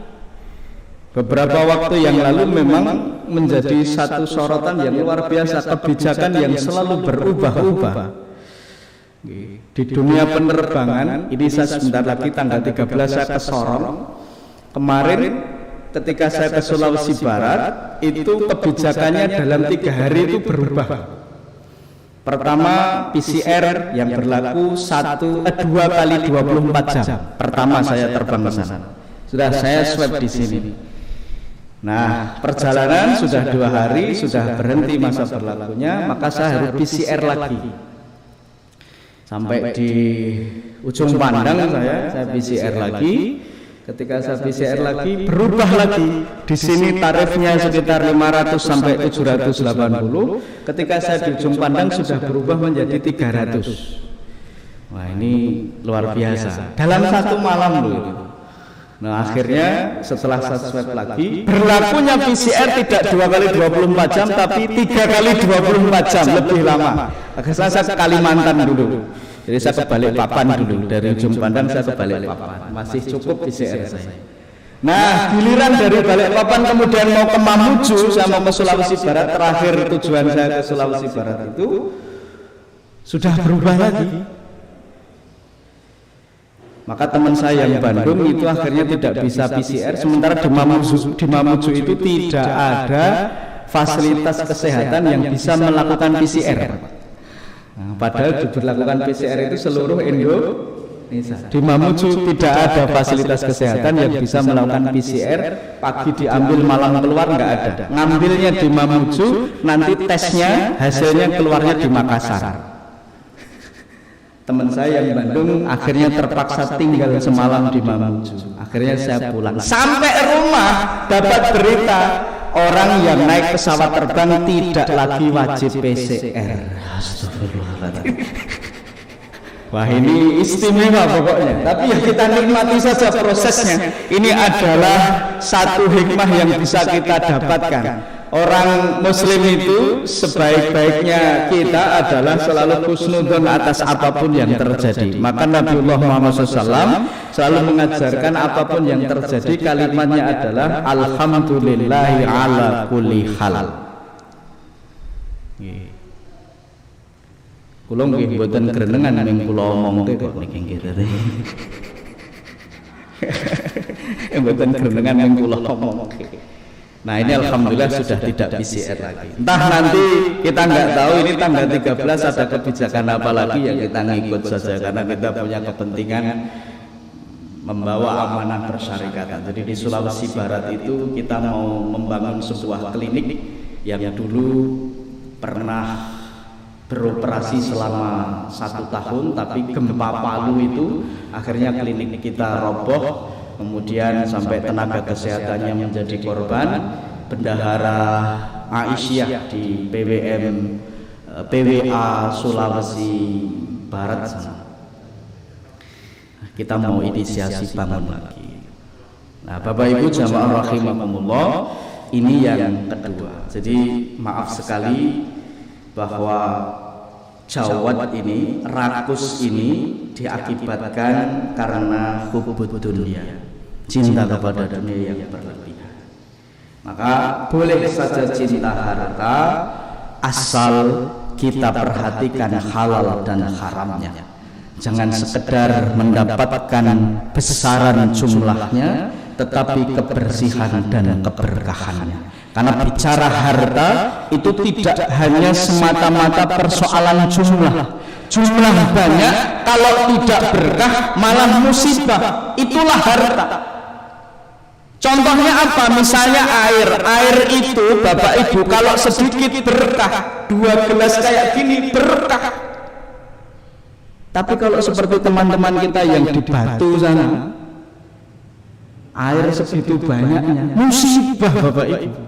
Beberapa waktu yang lalu memang menjadi satu sorotan yang luar biasa, kebijakan yang selalu berubah-ubah di dunia penerbangan. Ini saya sebentar lagi tanggal 13 saya ke Sorong. Kemarin ketika saya ke Sulawesi Barat, itu kebijakannya dalam 3 hari itu berubah. Pertama, PCR yang berlaku 2 kali 24 jam. Pertama saya terbang ke sana, sudah saya swab di sini. Nah, perjalanan sudah 2 hari, sudah berhenti masa berlakunya, maka saya harus PCR lagi. Sampai di ujung pandang saya PCR lagi. Ketika saya PCR lagi, berubah lagi. Di sini tarifnya sekitar 500 sampai 780. Ketika saya di ujung pandang sudah berubah menjadi 300. Wah, ini luar biasa. Dalam satu malam loh. Nah, akhirnya setelah saya swab lagi, berlakunya PCR tidak 2 kali 24 jam, tapi 3 kali 24 jam, lebih lama. Akhirnya saya ke Kalimantan dulu. Jadi saya ke Balikpapan dulu, dari ujung pandang saya ke Balikpapan. Masih cukup PCR saya. Nah, giliran dari Balikpapan kemudian mau ke Mamuju, saya mau ke Sulawesi Barat. Terakhir tujuan saya ke Sulawesi Barat itu sudah berubah lagi. Maka teman saya yang Bandung itu akhirnya tidak bisa PCR, sementara di Mamuju itu tidak ada fasilitas kesehatan yang bisa melakukan PCR. Nah, padahal diberlakukan PCR itu seluruh Indonesia. Di Mamuju tidak ada fasilitas kesehatan yang bisa melakukan PCR. Pagi diambil, malam keluar, nggak ada. Ngambilnya di Mamuju, nanti tesnya hasilnya keluarnya di Makassar. Teman saya yang Bandung akhirnya terpaksa tinggal semalam di Mamuju. Akhirnya saya pulang. Sampai rumah dapat berita orang yang naik pesawat terbang tidak lagi wajib PCR. Astagfirullahaladzim. Wah, ini istimewa pokoknya. Tapi ya kita nikmati saja prosesnya. Ini adalah satu hikmah yang bisa kita dapatkan. Orang Muslim itu sebaik-baiknya kita adalah selalu husnudzon atas apapun yang terjadi. Maka Nabiullah Muhammad SAW selalu mengajarkan apapun yang terjadi, kalimatnya adalah alhamdulillahi ala kulli hal. Kula nggih mboten grenengan ning kula omong kok niki nggih. Mboten grenengan ning kula omong. Nah, ini alhamdulillah sudah tidak PCR lagi. Entah nanti kita nggak tahu ini tanggal 13 ada kebijakan apa lagi, ya kita ngikut saja karena kita punya kepentingan membawa amanah persyarikatan. Jadi di Sulawesi Barat itu kita mau membangun sebuah klinik yang dulu pernah beroperasi selama 1 tahun, tapi gempa Palu itu akhirnya klinik kita roboh. Kemudian sampai tenaga kesehatannya menjadi korban. Bendahara Aisyah di PWA Sulawesi Barat sana. Kita mau inisiasi bangun lagi. Nah, Bapak Ibu jamaah rahimakumullah, ini yang kedua. Jadi maaf sekali bahwa jawat ini, rakus ini diakibatkan karena hubud dunia, cinta kepada dunia yang berlebihan. Maka boleh saja cinta harta asal kita perhatikan halal dan haramnya. Jangan sekedar mendapatkan besaran jumlahnya, tetapi kebersihan dan keberkahannya. Karena bicara harta itu tidak hanya semata-mata persoalan jumlah. Jumlah banyak kalau tidak berkah malah musibah. Itulah harta. Contohnya apa? Misalnya air. Air itu Bapak Ibu kalau sedikit berkah, 2 gelas kayak gini berkah. Tapi kalau seperti teman-teman kita yang di Batu sana, air segitu banyaknya musibah Bapak Ibu.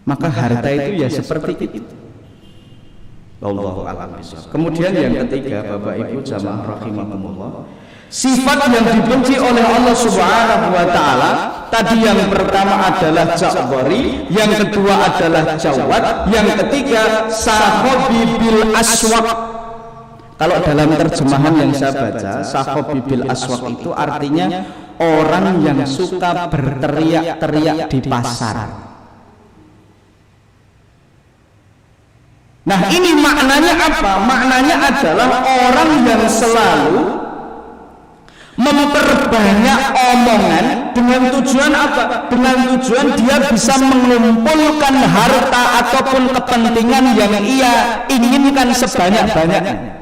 Maka harta itu ya seperti itu. Wallahu a'lam bishawab. Kemudian yang ketiga Bapak Ibu jamaah rahimakumullah, sifat yang dibenci oleh Allah Subhanahu wa taala tadi yang pertama adalah Ja'bari, yang kedua adalah Jawad, yang ketiga Sahobi bil Aswaq. Kalau dalam terjemahan yang saya baca, Sahobi bil Aswaq itu artinya orang yang suka berteriak-teriak di pasar. Nah, ini maknanya apa? Maknanya adalah orang yang selalu memperbanyak omongan dengan tujuan apa? Dengan tujuan dia bisa mengumpulkan harta ataupun kepentingan yang ia inginkan sebanyak-banyaknya.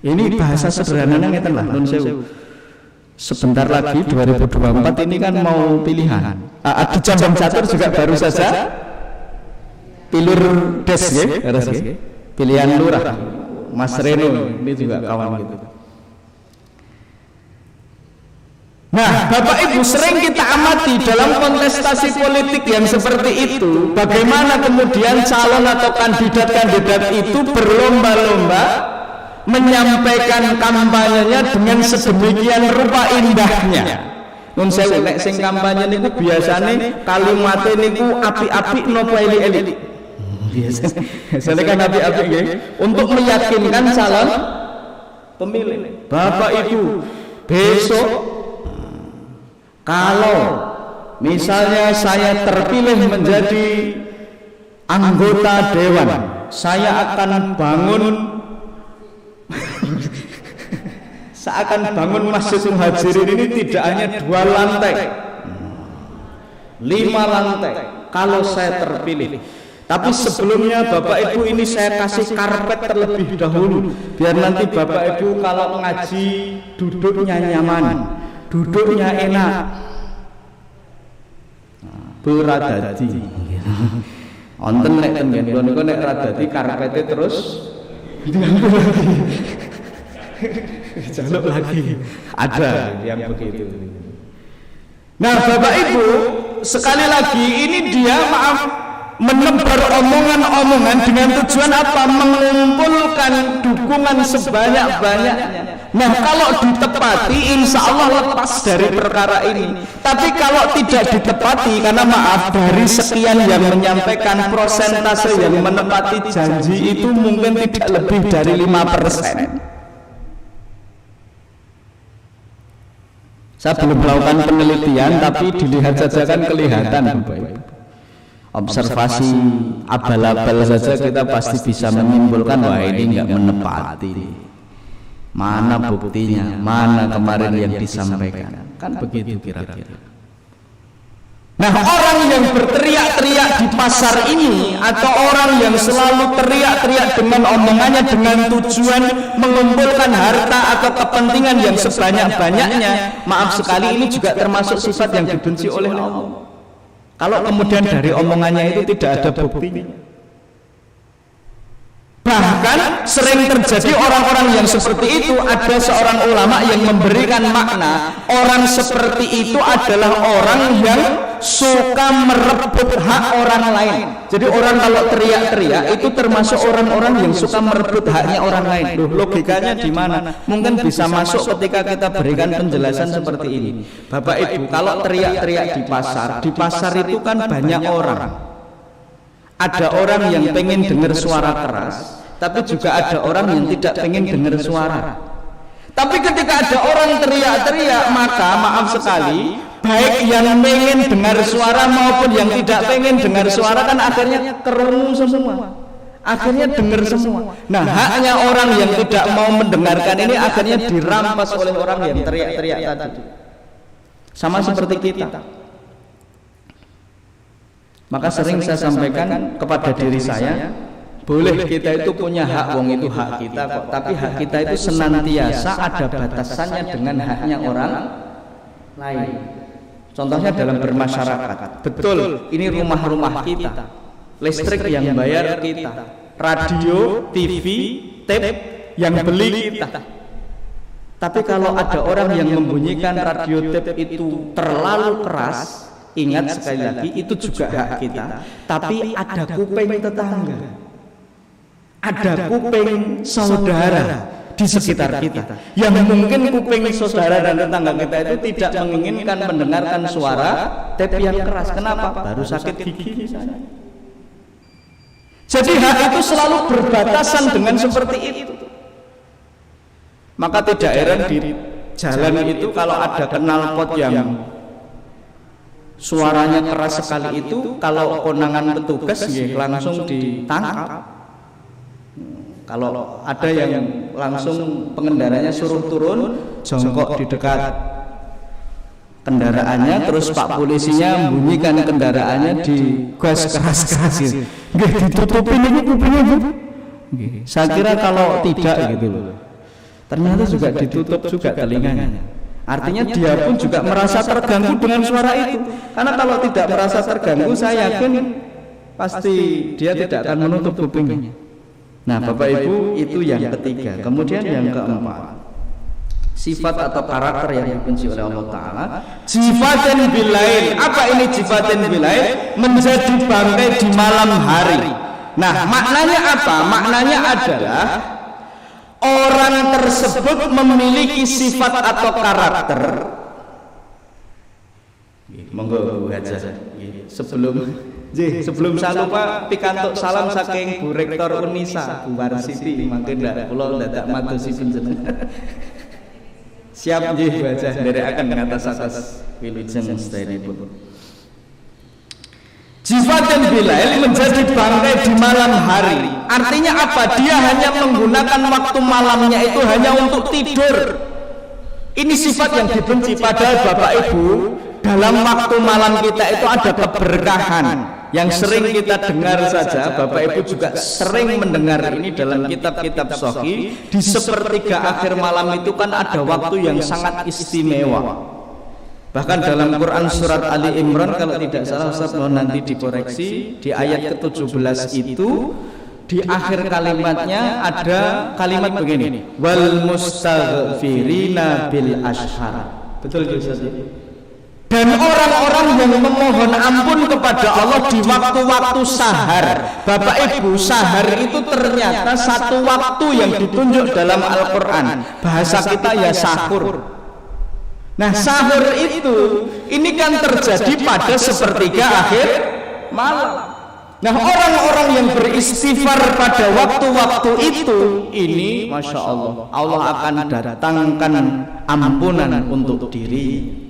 Ini bahasa sederhananya ngeten lah, nun sewu. Sebentar lagi 2024 ini kan mau pilihan. Adu jambang catur juga baru saja pilur des ya, pilihan lurah. Mas Reno ini juga kawan gitu. Nah, Bapak Ibu, sering kita amati dalam kontestasi politik yang seperti itu, bagaimana kemudian calon atau kandidat-kandidat itu berlomba-lomba menyampaikan kampanyenya dengan sedemikian rupa indahnya. Nun sewu nek sing kampanye niku biasane kalimate niku api-api napa elik-elik. Biasanya kan api-api nggih untuk meyakinkan calon pemilih. Bapak Ibu, besok kalau misalnya saya terpilih menjadi anggota dewan, saya akan bangun Masjid Muhajirin ini tidak hanya 2 lantai, 5 lantai kalau saya terpilih. Tapi sebelumnya Bapak Ibu ini saya kasih karpet terlebih dahulu, biar nanti Bapak Ibu kalau ngaji duduknya nyaman, duduknya enak. Beradadi. Onten nek ten ngen niku nek radadi karpete terus jaluk lagi. Ada yang begitu. Nah, Bapak Ibu, sekali lagi ini dia menebar omongan-omongan dengan tujuan apa? Mengumpulkan dukungan sebanyak-banyaknya. Nah, kalau ditepati insya Allah lepas dari perkara ini. Tapi kalau tidak ditepati, karena maaf, dari sekian yang menyampaikan persentase yang menepati janji itu mungkin tidak lebih dari 5%. Saya belum melakukan penelitian, tapi dilihat saja kan kelihatan Bapak Ibu. Observasi abal-abal saja kita pasti bisa menyimpulkan wah ini enggak menepati. Mana buktinya? Mana kemarin yang disampaikan? Kan begitu kira-kira. Nah, orang yang berteriak-teriak di pasar ini atau orang yang selalu teriak-teriak dengan omongannya dengan tujuan mengumpulkan harta atau kepentingan yang sebanyak-banyaknya, maaf sekali ini juga termasuk sifat yang dibenci oleh Allah. Kalau kemudian dari omongannya itu tidak ada buktinya. Bahkan sering terjadi orang-orang yang seperti itu. Ada seorang ulama yang memberikan makna orang seperti itu adalah orang yang suka merebut hak orang lain. Jadi orang kalau teriak-teriak itu termasuk orang-orang yang suka merebut haknya orang lain. Loh, logikanya di mana? Mungkin bisa masuk ketika kita berikan penjelasan seperti ini. Bapak Ibu, kalau teriak-teriak di pasar itu kan banyak orang. Ada orang yang pengen dengar suara keras, tapi juga ada orang yang tidak pengen dengar suara. Tapi ketika ada orang teriak-teriak, maka maaf sekali, baik yang pengen dengar suara maupun yang tidak pengen dengar suara kan akhirnya kerungu semua. Akhirnya dengar semua. Nah, haknya orang yang tidak mau mendengarkan ini akhirnya dirampas oleh orang yang teriak-teriak tadi. Sama seperti kita. Maka sering saya sampaikan kepada diri saya, boleh kita itu punya hak, wong itu hak kita kok, tapi hak kita itu senantiasa ada batasannya dengan haknya orang lain. Contohnya dalam bermasyarakat. Betul, ini rumah-rumah kita, listrik yang bayar kita, radio, TV, tape yang beli kita. Tapi kalau ada orang yang membunyikan radio tape itu terlalu keras, ingat sekali lagi itu juga hak kita. Tapi ada kuping tetangga, ada kuping saudara di sekitar kita, yang mungkin kuping saudara dan tetangga kita itu tidak menginginkan mendengarkan suara tape yang keras. Kenapa? Baru sakit gigi misalnya. Jadi hak itu selalu berbatasan dengan seperti itu. Maka tidak heran di jalan itu kalau ada knalpot yang suaranya keras sekali itu, kalau konangan petugas langsung ditangkap. Kalau ada yang langsung pengendaranya suruh turun, jongkok di dekat kendaraannya, terus Pak polisinya bunyikan kendaraannya di gas keras-keras, ditutupin ini kupingnya. Saya kira kalau tidak gitu loh, ternyata juga ditutup juga telinganya. Artinya dia pun juga merasa terganggu dengan suara itu. Karena kalau tidak merasa terganggu, saya yakin pasti dia tidak akan menutup kupingnya. Nah, Bapak Ibu, itu yang ketiga. Kemudian yang keempat, sifat atau karakter yang dibenci oleh Allah Ta'ala, jifatin bilail. Apa ini jifatin bilail? Menjadi bangkai di malam hari. Nah, maknanya apa? Maknanya adalah orang tersebut memiliki sifat atau karakter. Monggo Bu Haja. Sebelum saya lupa pikantuk salam saking Bu Rektor Unisa, Bu Warsiti, mangke ndak kula dadak madosi panjenengan. Siap nggih Bu Haja, nderekaken ngatas-atas wilujeng sedherepipun. Jifatin bilail, menjadi bangkai di malam hari. Artinya apa? Dia hanya menggunakan waktu malamnya itu hanya untuk tidur. Ini sifat yang dibenci. Padahal Bapak Ibu, dalam waktu malam kita itu ada keberkahan yang sering kita dengar saja. Bapak Ibu juga sering mendengar ini dalam kitab-kitab sahih. Di sepertiga akhir malam itu kan ada waktu yang sangat istimewa. Bahkan dalam Quran surat Ali Imran, kalau tidak salah Ustaz mohon nanti dikoreksi, di ayat ke-17 itu di akhir kalimatnya ada kalimat begini, wal mustaghfirina bil ashar. Betul Ustaz? Dan orang-orang yang memohon ampun kepada Allah di waktu-waktu sahar. Bapak Ibu, sahar itu ternyata satu waktu yang ditunjuk dalam Al-Quran. Bahasa kita ya sahur. Nah, sahur itu ini kan terjadi pada sepertiga akhir malam. Nah, orang-orang yang beristighfar pada waktu-waktu itu, ini Masya Allah, Allah akan datangkan ampunan untuk diri.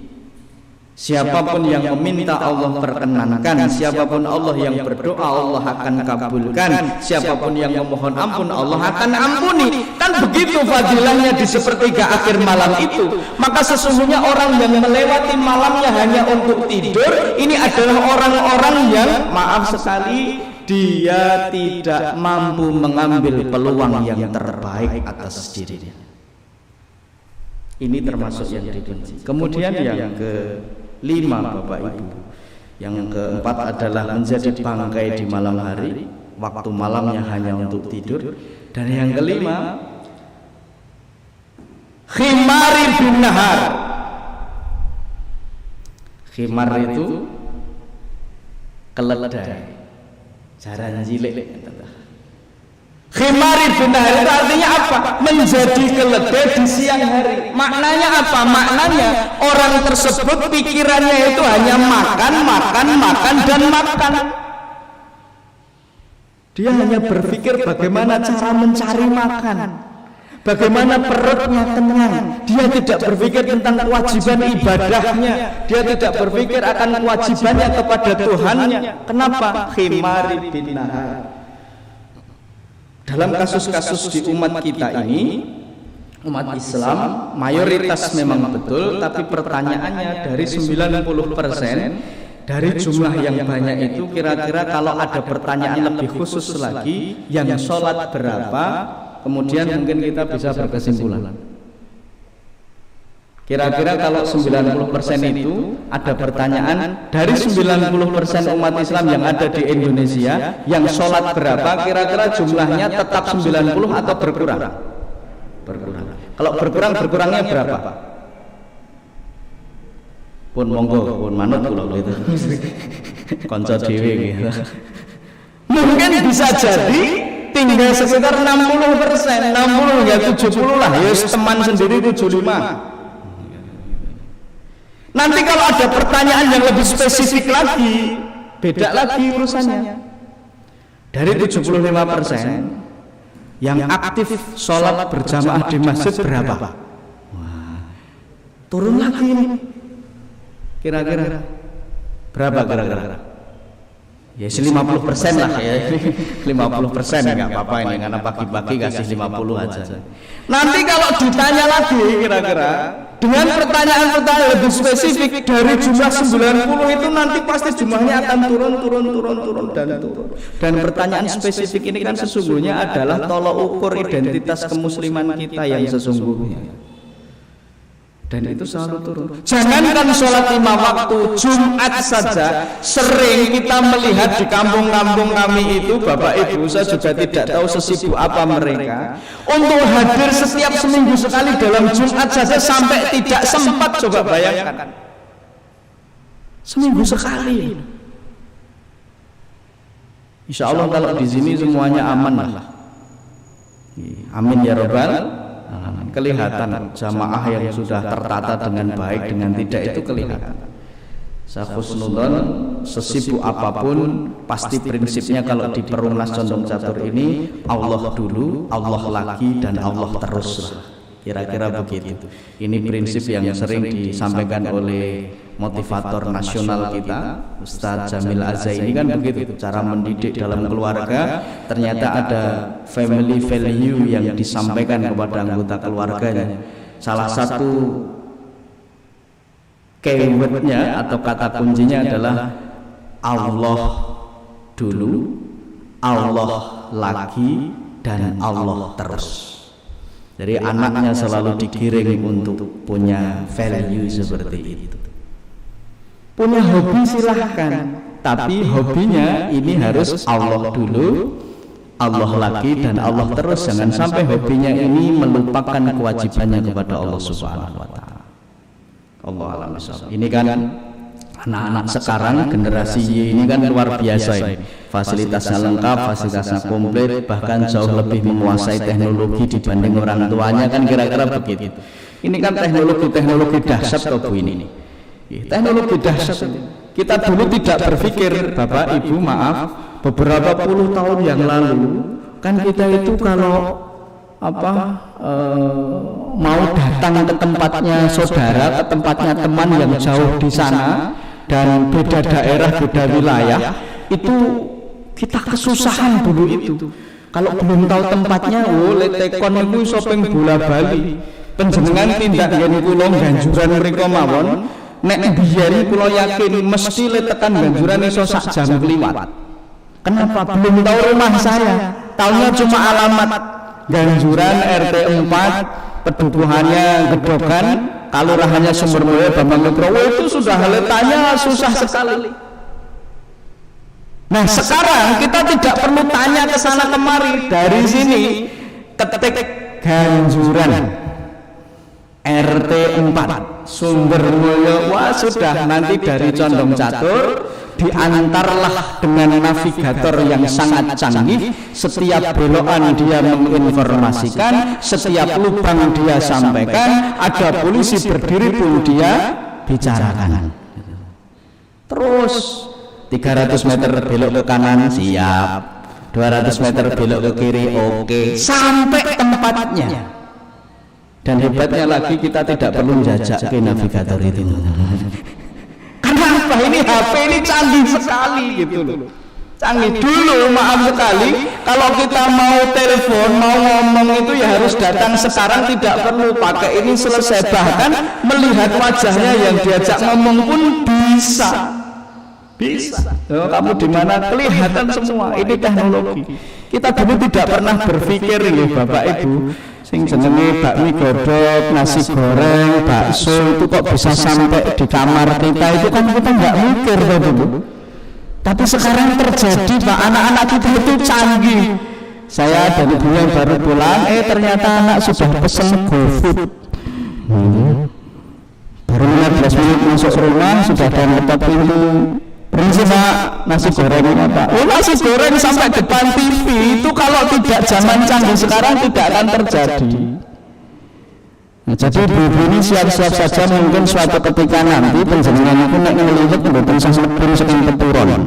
Siapapun yang meminta Allah perkenankan, siapapun Allah yang berdoa Allah akan kabulkan, siapapun yang memohon ampun Allah akan ampuni. Kan begitu fadilahnya di sepertiga akhir malam itu. Maka sesungguhnya orang yang melewati malamnya hanya untuk tidur, ini adalah orang-orang yang maaf sekali, dia tidak mampu mengambil peluang yang terbaik atas dirinya. Ini termasuk yang dibenci. Kemudian yang kelima Bapak Ibu, yang keempat adalah menjadi bangkai di malam hari, waktu malamnya hanya untuk tidur. Dan yang kelima, khimari bin nahar. Khimar itu keledai, jaran cilik. Khimari bin nahar itu artinya apa? Menjadi keledai di siang hari. Maknanya apa? Maknanya orang tersebut pikirannya itu hanya makan, makan, makan, dan makan. Dia hanya berpikir bagaimana cara mencari makan, bagaimana perutnya kenyang. Dia tidak berpikir tentang kewajiban ibadahnya. Dia tidak berpikir akan kewajibannya kepada Tuhannya. Kenapa? Khimari bin nahar. Dalam kasus-kasus di umat kita ini, umat Islam mayoritas memang betul, tapi pertanyaannya dari 90% Dari jumlah yang banyak itu kira-kira kalau ada pertanyaan lebih khusus lagi, yang sholat berapa, kemudian mungkin kita bisa berkesimpulan. Kira-kira kalau 90% itu ada pertanyaan, dari 90% umat Islam yang ada di Indonesia, yang sholat berapa, kira-kira jumlahnya tetap 90 atau berkurang? Berkurang. Kalau berkurangnya berapa? Pun monggo, pun manut kula gitu. Konco dhewe gitu. Mungkin bisa jadi tinggal sekitar 60%, 60 ya 70 lah, ya teman sendiri 75. Nanti kalau ada pertanyaan yang lebih spesifik lagi, beda lagi urusannya. Dari 75% yang aktif sholat berjamaah di masjid berapa? Wah, turun lagi ini. Kira-kira berapa kira-kira? Ya 50% lah ya. 50% nggak apa-apa ini, karena pagi-pagi kasih 50 aja. Nanti kalau ditanya lagi kira-kira dengan pertanyaan-pertanyaan lebih spesifik, dari jumlah 90 itu nanti pasti jumlahnya akan turun dan turun. Dan pertanyaan spesifik ini kan sesungguhnya adalah tolok ukur identitas kemusliman kita yang sesungguhnya. Dan itu selalu turun. Jangankan sholat 5 waktu, Jumat saja sering kita melihat di kampung-kampung kami itu, Bapak Ibu, saya juga tidak tahu sesibuk apa mereka untuk hadir setiap seminggu sekali dalam Jumat saja sampai tidak sempat. Coba bayangkan, seminggu sekali. Insya Allah kalau di sini semuanya aman lah. Amin ya Rabbal. Kelihatan jamaah yang sudah tertata dengan baik, dengan tidak itu kelihatan. Saya husnudzon, sesibuk apapun pasti prinsipnya kalau di Perumnas Condong Catur ini Allah dulu, Allah lagi, dan Allah terus. Kira-kira begitu. Ini prinsip yang sering disampaikan oleh motivator nasional kita, Ustadz Jamil Azza ini kan begitu. Cara mendidik dalam keluarga, ternyata ada family value yang disampaikan kepada anggota keluarganya. Salah satu keywordnya atau kata kuncinya adalah Allah dulu, Allah lagi, dan Allah terus. Jadi anaknya selalu digiring untuk punya value seperti itu. Punya hobi silahkan, tapi hobinya ini harus Allah dulu, Allah lagi, dan Allah terus. Jangan sampai hobinya ini melupakan kewajibannya kepada Allah Subhanahu wa Ta'ala. Allah alam. Ini kan anak-anak sekarang generasi Y ini kan luar biasa ini. Fasilitasnya lengkap, fasilitasnya komplit, bahkan jauh lebih menguasai teknologi dibanding orang tuanya, kan kira-kira begitu. Ini kan teknologi dahsyat kok Bu ini. Teknologi dahsyat. Kita dulu tidak berpikir, Bapak Ibu maaf, beberapa puluh tahun yang lalu kan kita itu kalau mau datang ke tempatnya saudara, ke tempatnya teman yang jauh di sana dan beda daerah, beda wilayah, itu kita kesusahan dulu itu. Kalau belum tahu tempatnya, tekon itu shopping bola Bali. Penjenengan tindak ngene kula ganjuran mriku mawon, nek biyen kula yakin mesti tekan ganjuran iso sak jam kliwat. Kenapa? Belum tahu rumah saya, taunya cuma alamat Ganjuran RT 4, pedukuhannya Gedokan, kalurahannya Sumbermulia, Bambang Nugroho. Itu sudah letaknya susah sekali. Nah sekarang kita tidak perlu tanya ke sana kemari, dari sini ketik Ganjuran RT 4 Sumbermulia, wah sudah, nanti dari Condong Catur diantarlah dengan navigator yang sangat canggih. Setiap belokan dia menginformasikan, setiap lubang dia sampaikan, ada polisi berdiri pun dia bicarakan. Terus 300 meter belok ke kanan siap, 200 meter belok ke kiri oke, sampai tempatnya. Dan hebatnya lagi kita tidak perlu jajak ke navigator itu. Kenapa? Ini HP ini canggih sekali gitu loh. Canggih. Dulu maaf sekali, kalau kita mau telepon, mau ngomong itu ya harus datang. Sekarang tidak perlu, pakai ini selesai. Bahkan melihat wajahnya yang diajak ngomong pun bisa. Bisa. Oh, kamu di mana? Kelihatan semua. Ini teknologi. Kita dulu tidak pernah berpikir ya Bapak Ibu, sing jenenge bakmi godhog, nasi goreng, bakso itu kok bisa sampai di kamar kita, itu kan kita nggak mikir dulu. Tapi sekarang terjadi, Pak, anak-anak kita itu canggih. Saya dari dulu yang baru pulang, ternyata anak sudah pesen GoFood. Baru 15 menit masuk rumah sudah ada ngetok pintu. Permisi Pak, nasi gorengnya Pak. Oh, nasi goreng sampai depan TV, itu kalau tidak zaman canggih sekarang tidak akan terjadi. Nah, jadi ibu ini siap-siap saja, mungkin suatu ketika nanti penjenengan itu nek ngeliwet mboten sing pun saking peturon.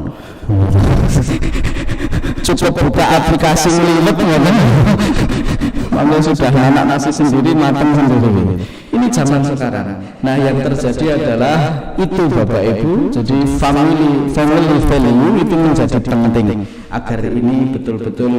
Cukup buka aplikasi ngeliwet ngoten. Mangga sudah anak nasi sendiri, matang sendiri. Ini zaman sekarang. Nah, yang terjadi adalah itu Bapak Ibu. Jadi family value itu menjadi penting agar ini betul-betul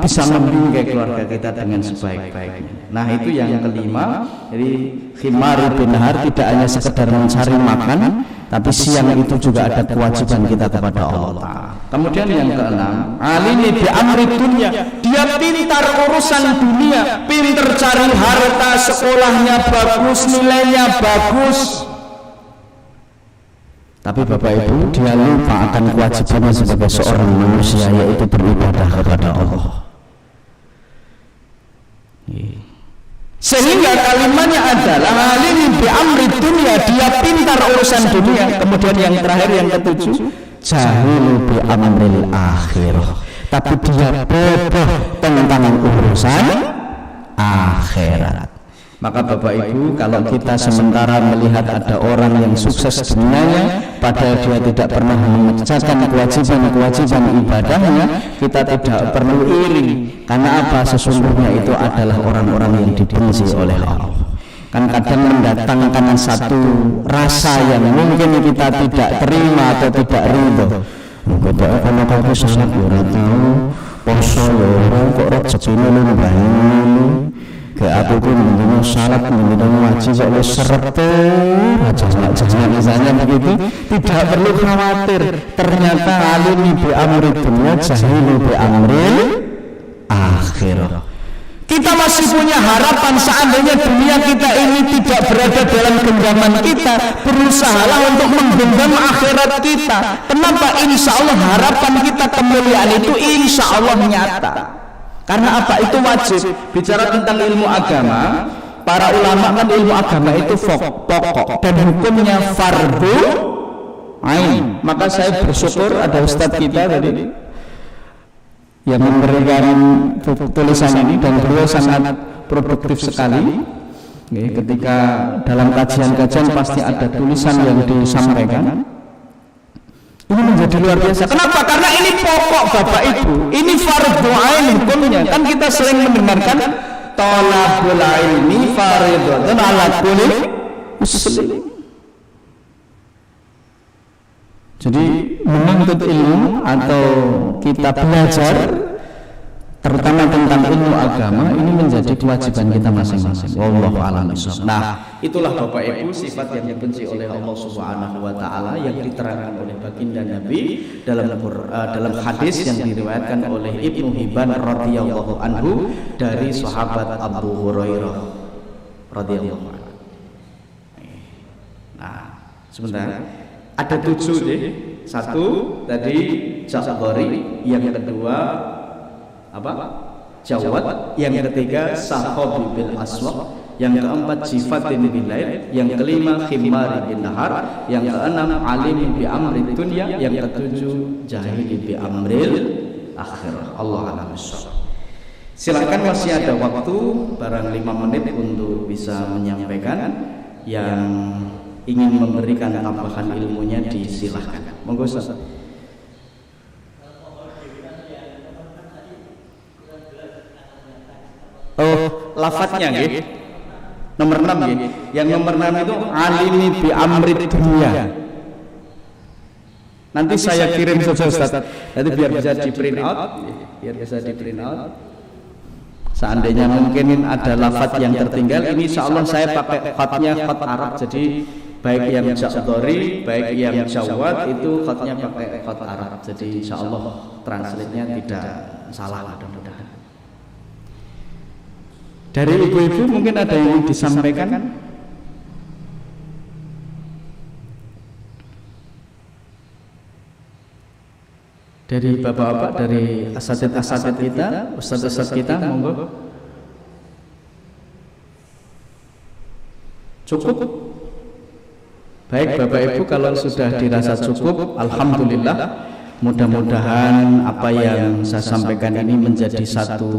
bisa membingkai keluarga kita dengan sebaik-baiknya. Nah, itu yang kelima. Jadi khimar bin nahar tidak hanya sekedar mencari makan, tapi siang itu juga ada kewajiban kita kepada Allah Ta'ala. Kemudian yang keenam, alimi bi amri dunya, dia pintar urusan dunia, pintar cari harta, sekolahnya bagus, nilainya bagus. Tapi Bapak Ibu, dia lupa akan kewajibannya sebagai seorang manusia, yaitu beribadah kepada Allah. Sehingga kalimatnya adalah alimi bi amri dunya, dia pintar urusan dunia. Kemudian yang terakhir, yang ketujuh, jahilu bi amril akhirah, tapi dia bodoh tentang urusan akhirat. Maka Bapak Ibu, kalau kita sementara melihat ada orang yang sukses dunianya padahal dia tidak pernah mengerjakan kewajiban ibadahnya, kita tidak perlu iri. Karena apa? Sesungguhnya itu adalah orang-orang yang dibenci oleh Allah. Kan kadang mendatangkan satu rasa yang mungkin kita tidak terima atau tidak ridho. Kalau kamu salat ora tahu, poso ora kok rezekine lumbahan. Ke aku pun mengenai syarat mengenai wajib oleh serta jangan misalnya begitu, tidak perlu khawatir. Ternyata alimi bi amri dunya, jahilu bi amril akhirah. Kita masih punya harapan seandainya dunia kita ini tidak berada dalam genggaman kita, berusahalah untuk menggenggam akhirat kita. Kenapa? Insya Allah harapan kita kemuliaan itu insya Allah nyata. Karena apa? Itu wajib. Bicara tentang ilmu agama, para ulama kan ilmu agama itu pokok dan hukumnya fardu ain. Maka saya bersyukur ada ustadz kita tadi yang memberikan tulisan ini, dan beliau sangat produktif sekali. Ketika dalam kajian-kajian pasti ada tulisan yang disampaikan. Ini menjadi luar biasa. Kenapa? Karena ini pokok Bapak Ibu. Ini fardhu ain hukumnya. Kan kita sering mendengarkan thalabul ilmi fardhun 'ala kulli muslim. Jadi menuntut ilmu atau kita belajar terutama tentang ilmu agama ini menjadi kewajiban kita masing-masing. Wallahu a'lam bishawab. Nah, itulah Bapak Ibu sifat yang dibenci oleh Allah Subhanahu wa taala yang diterangkan oleh baginda Nabi dalam hadis yang diriwayatkan oleh Ibnu Hibban radhiyallahu anhu dari sahabat Abu Hurairah radhiyallahu anhu. Nah, sebentar. Ada 7 deh. 1 tadi Ja'bari, yang kedua apa? Jawad, yang ketiga Sahabi bil Aswaq, yang keempat Jifatin bilail, yang kelima Khimari bin Nahar, yang keenam Alim bi amri dunya, yang ketujuh Jahili bi amril akhirah. Allah a'lam bishawab. Silakan, masih ada waktu barang 5 menit untuk bisa menyampaikan. Yang ingin memberikan tambahan ilmunya disilahkan. Monggo Ustaz. Oh, lafadznya nggih. Nomor 6 nggih. Yang nomor 6 itu alimi bi amri dunya. Nanti saya kirim saja Ustaz. Nanti biar bisa di print out, Seandainya mungkin ada lafadz yang tertinggal, ini insyaallah saya pakai khatnya khat Arab, jadi baik yang Ja'dhari, baik yang Jawad itu khotnya pakai khot Arab. Jadi insyaallah translate-nya tidak salah mudah-mudahan. Dari ibu-ibu mungkin ada yang disampaikan? Dari bapak-bapak, dari asatid kita, ustaz-ustaz kita, monggo. Cukup? Baik Bapak Ibu, kalau sudah dirasa cukup, alhamdulillah. Mudah-mudahan apa yang saya sampaikan ini menjadi satu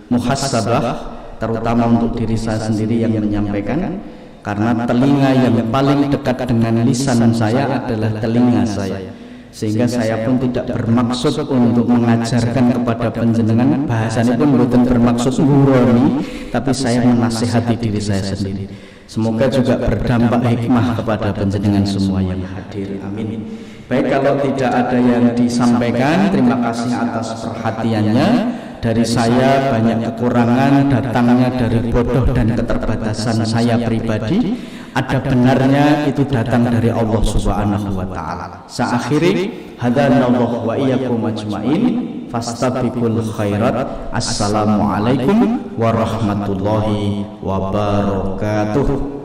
muhasabah, terutama untuk diri saya sendiri yang menyampaikan, karena telinga yang paling dekat dengan lisan saya adalah telinga saya, sehingga saya pun tidak bermaksud untuk mengajarkan kepada panjenengan, bahasanya pun bukan bermaksud nguroni, tapi saya menasihati diri saya sendiri. Semoga juga berdampak hikmah kepada panjenengan semua yang hadir, amin. Baik, kalau tidak ada yang disampaikan, terima kasih atas perhatiannya. Dari saya banyak kekurangan, datangnya dari bodoh dan keterbatasan saya pribadi. Ada benarnya itu datang dari Allah Subhanahu wa taala. Saya akhiri, hadanallahu wa iyyakum ajmain, fastabiqul khairat. Assalamualaikum warahmatullahi wabarakatuh.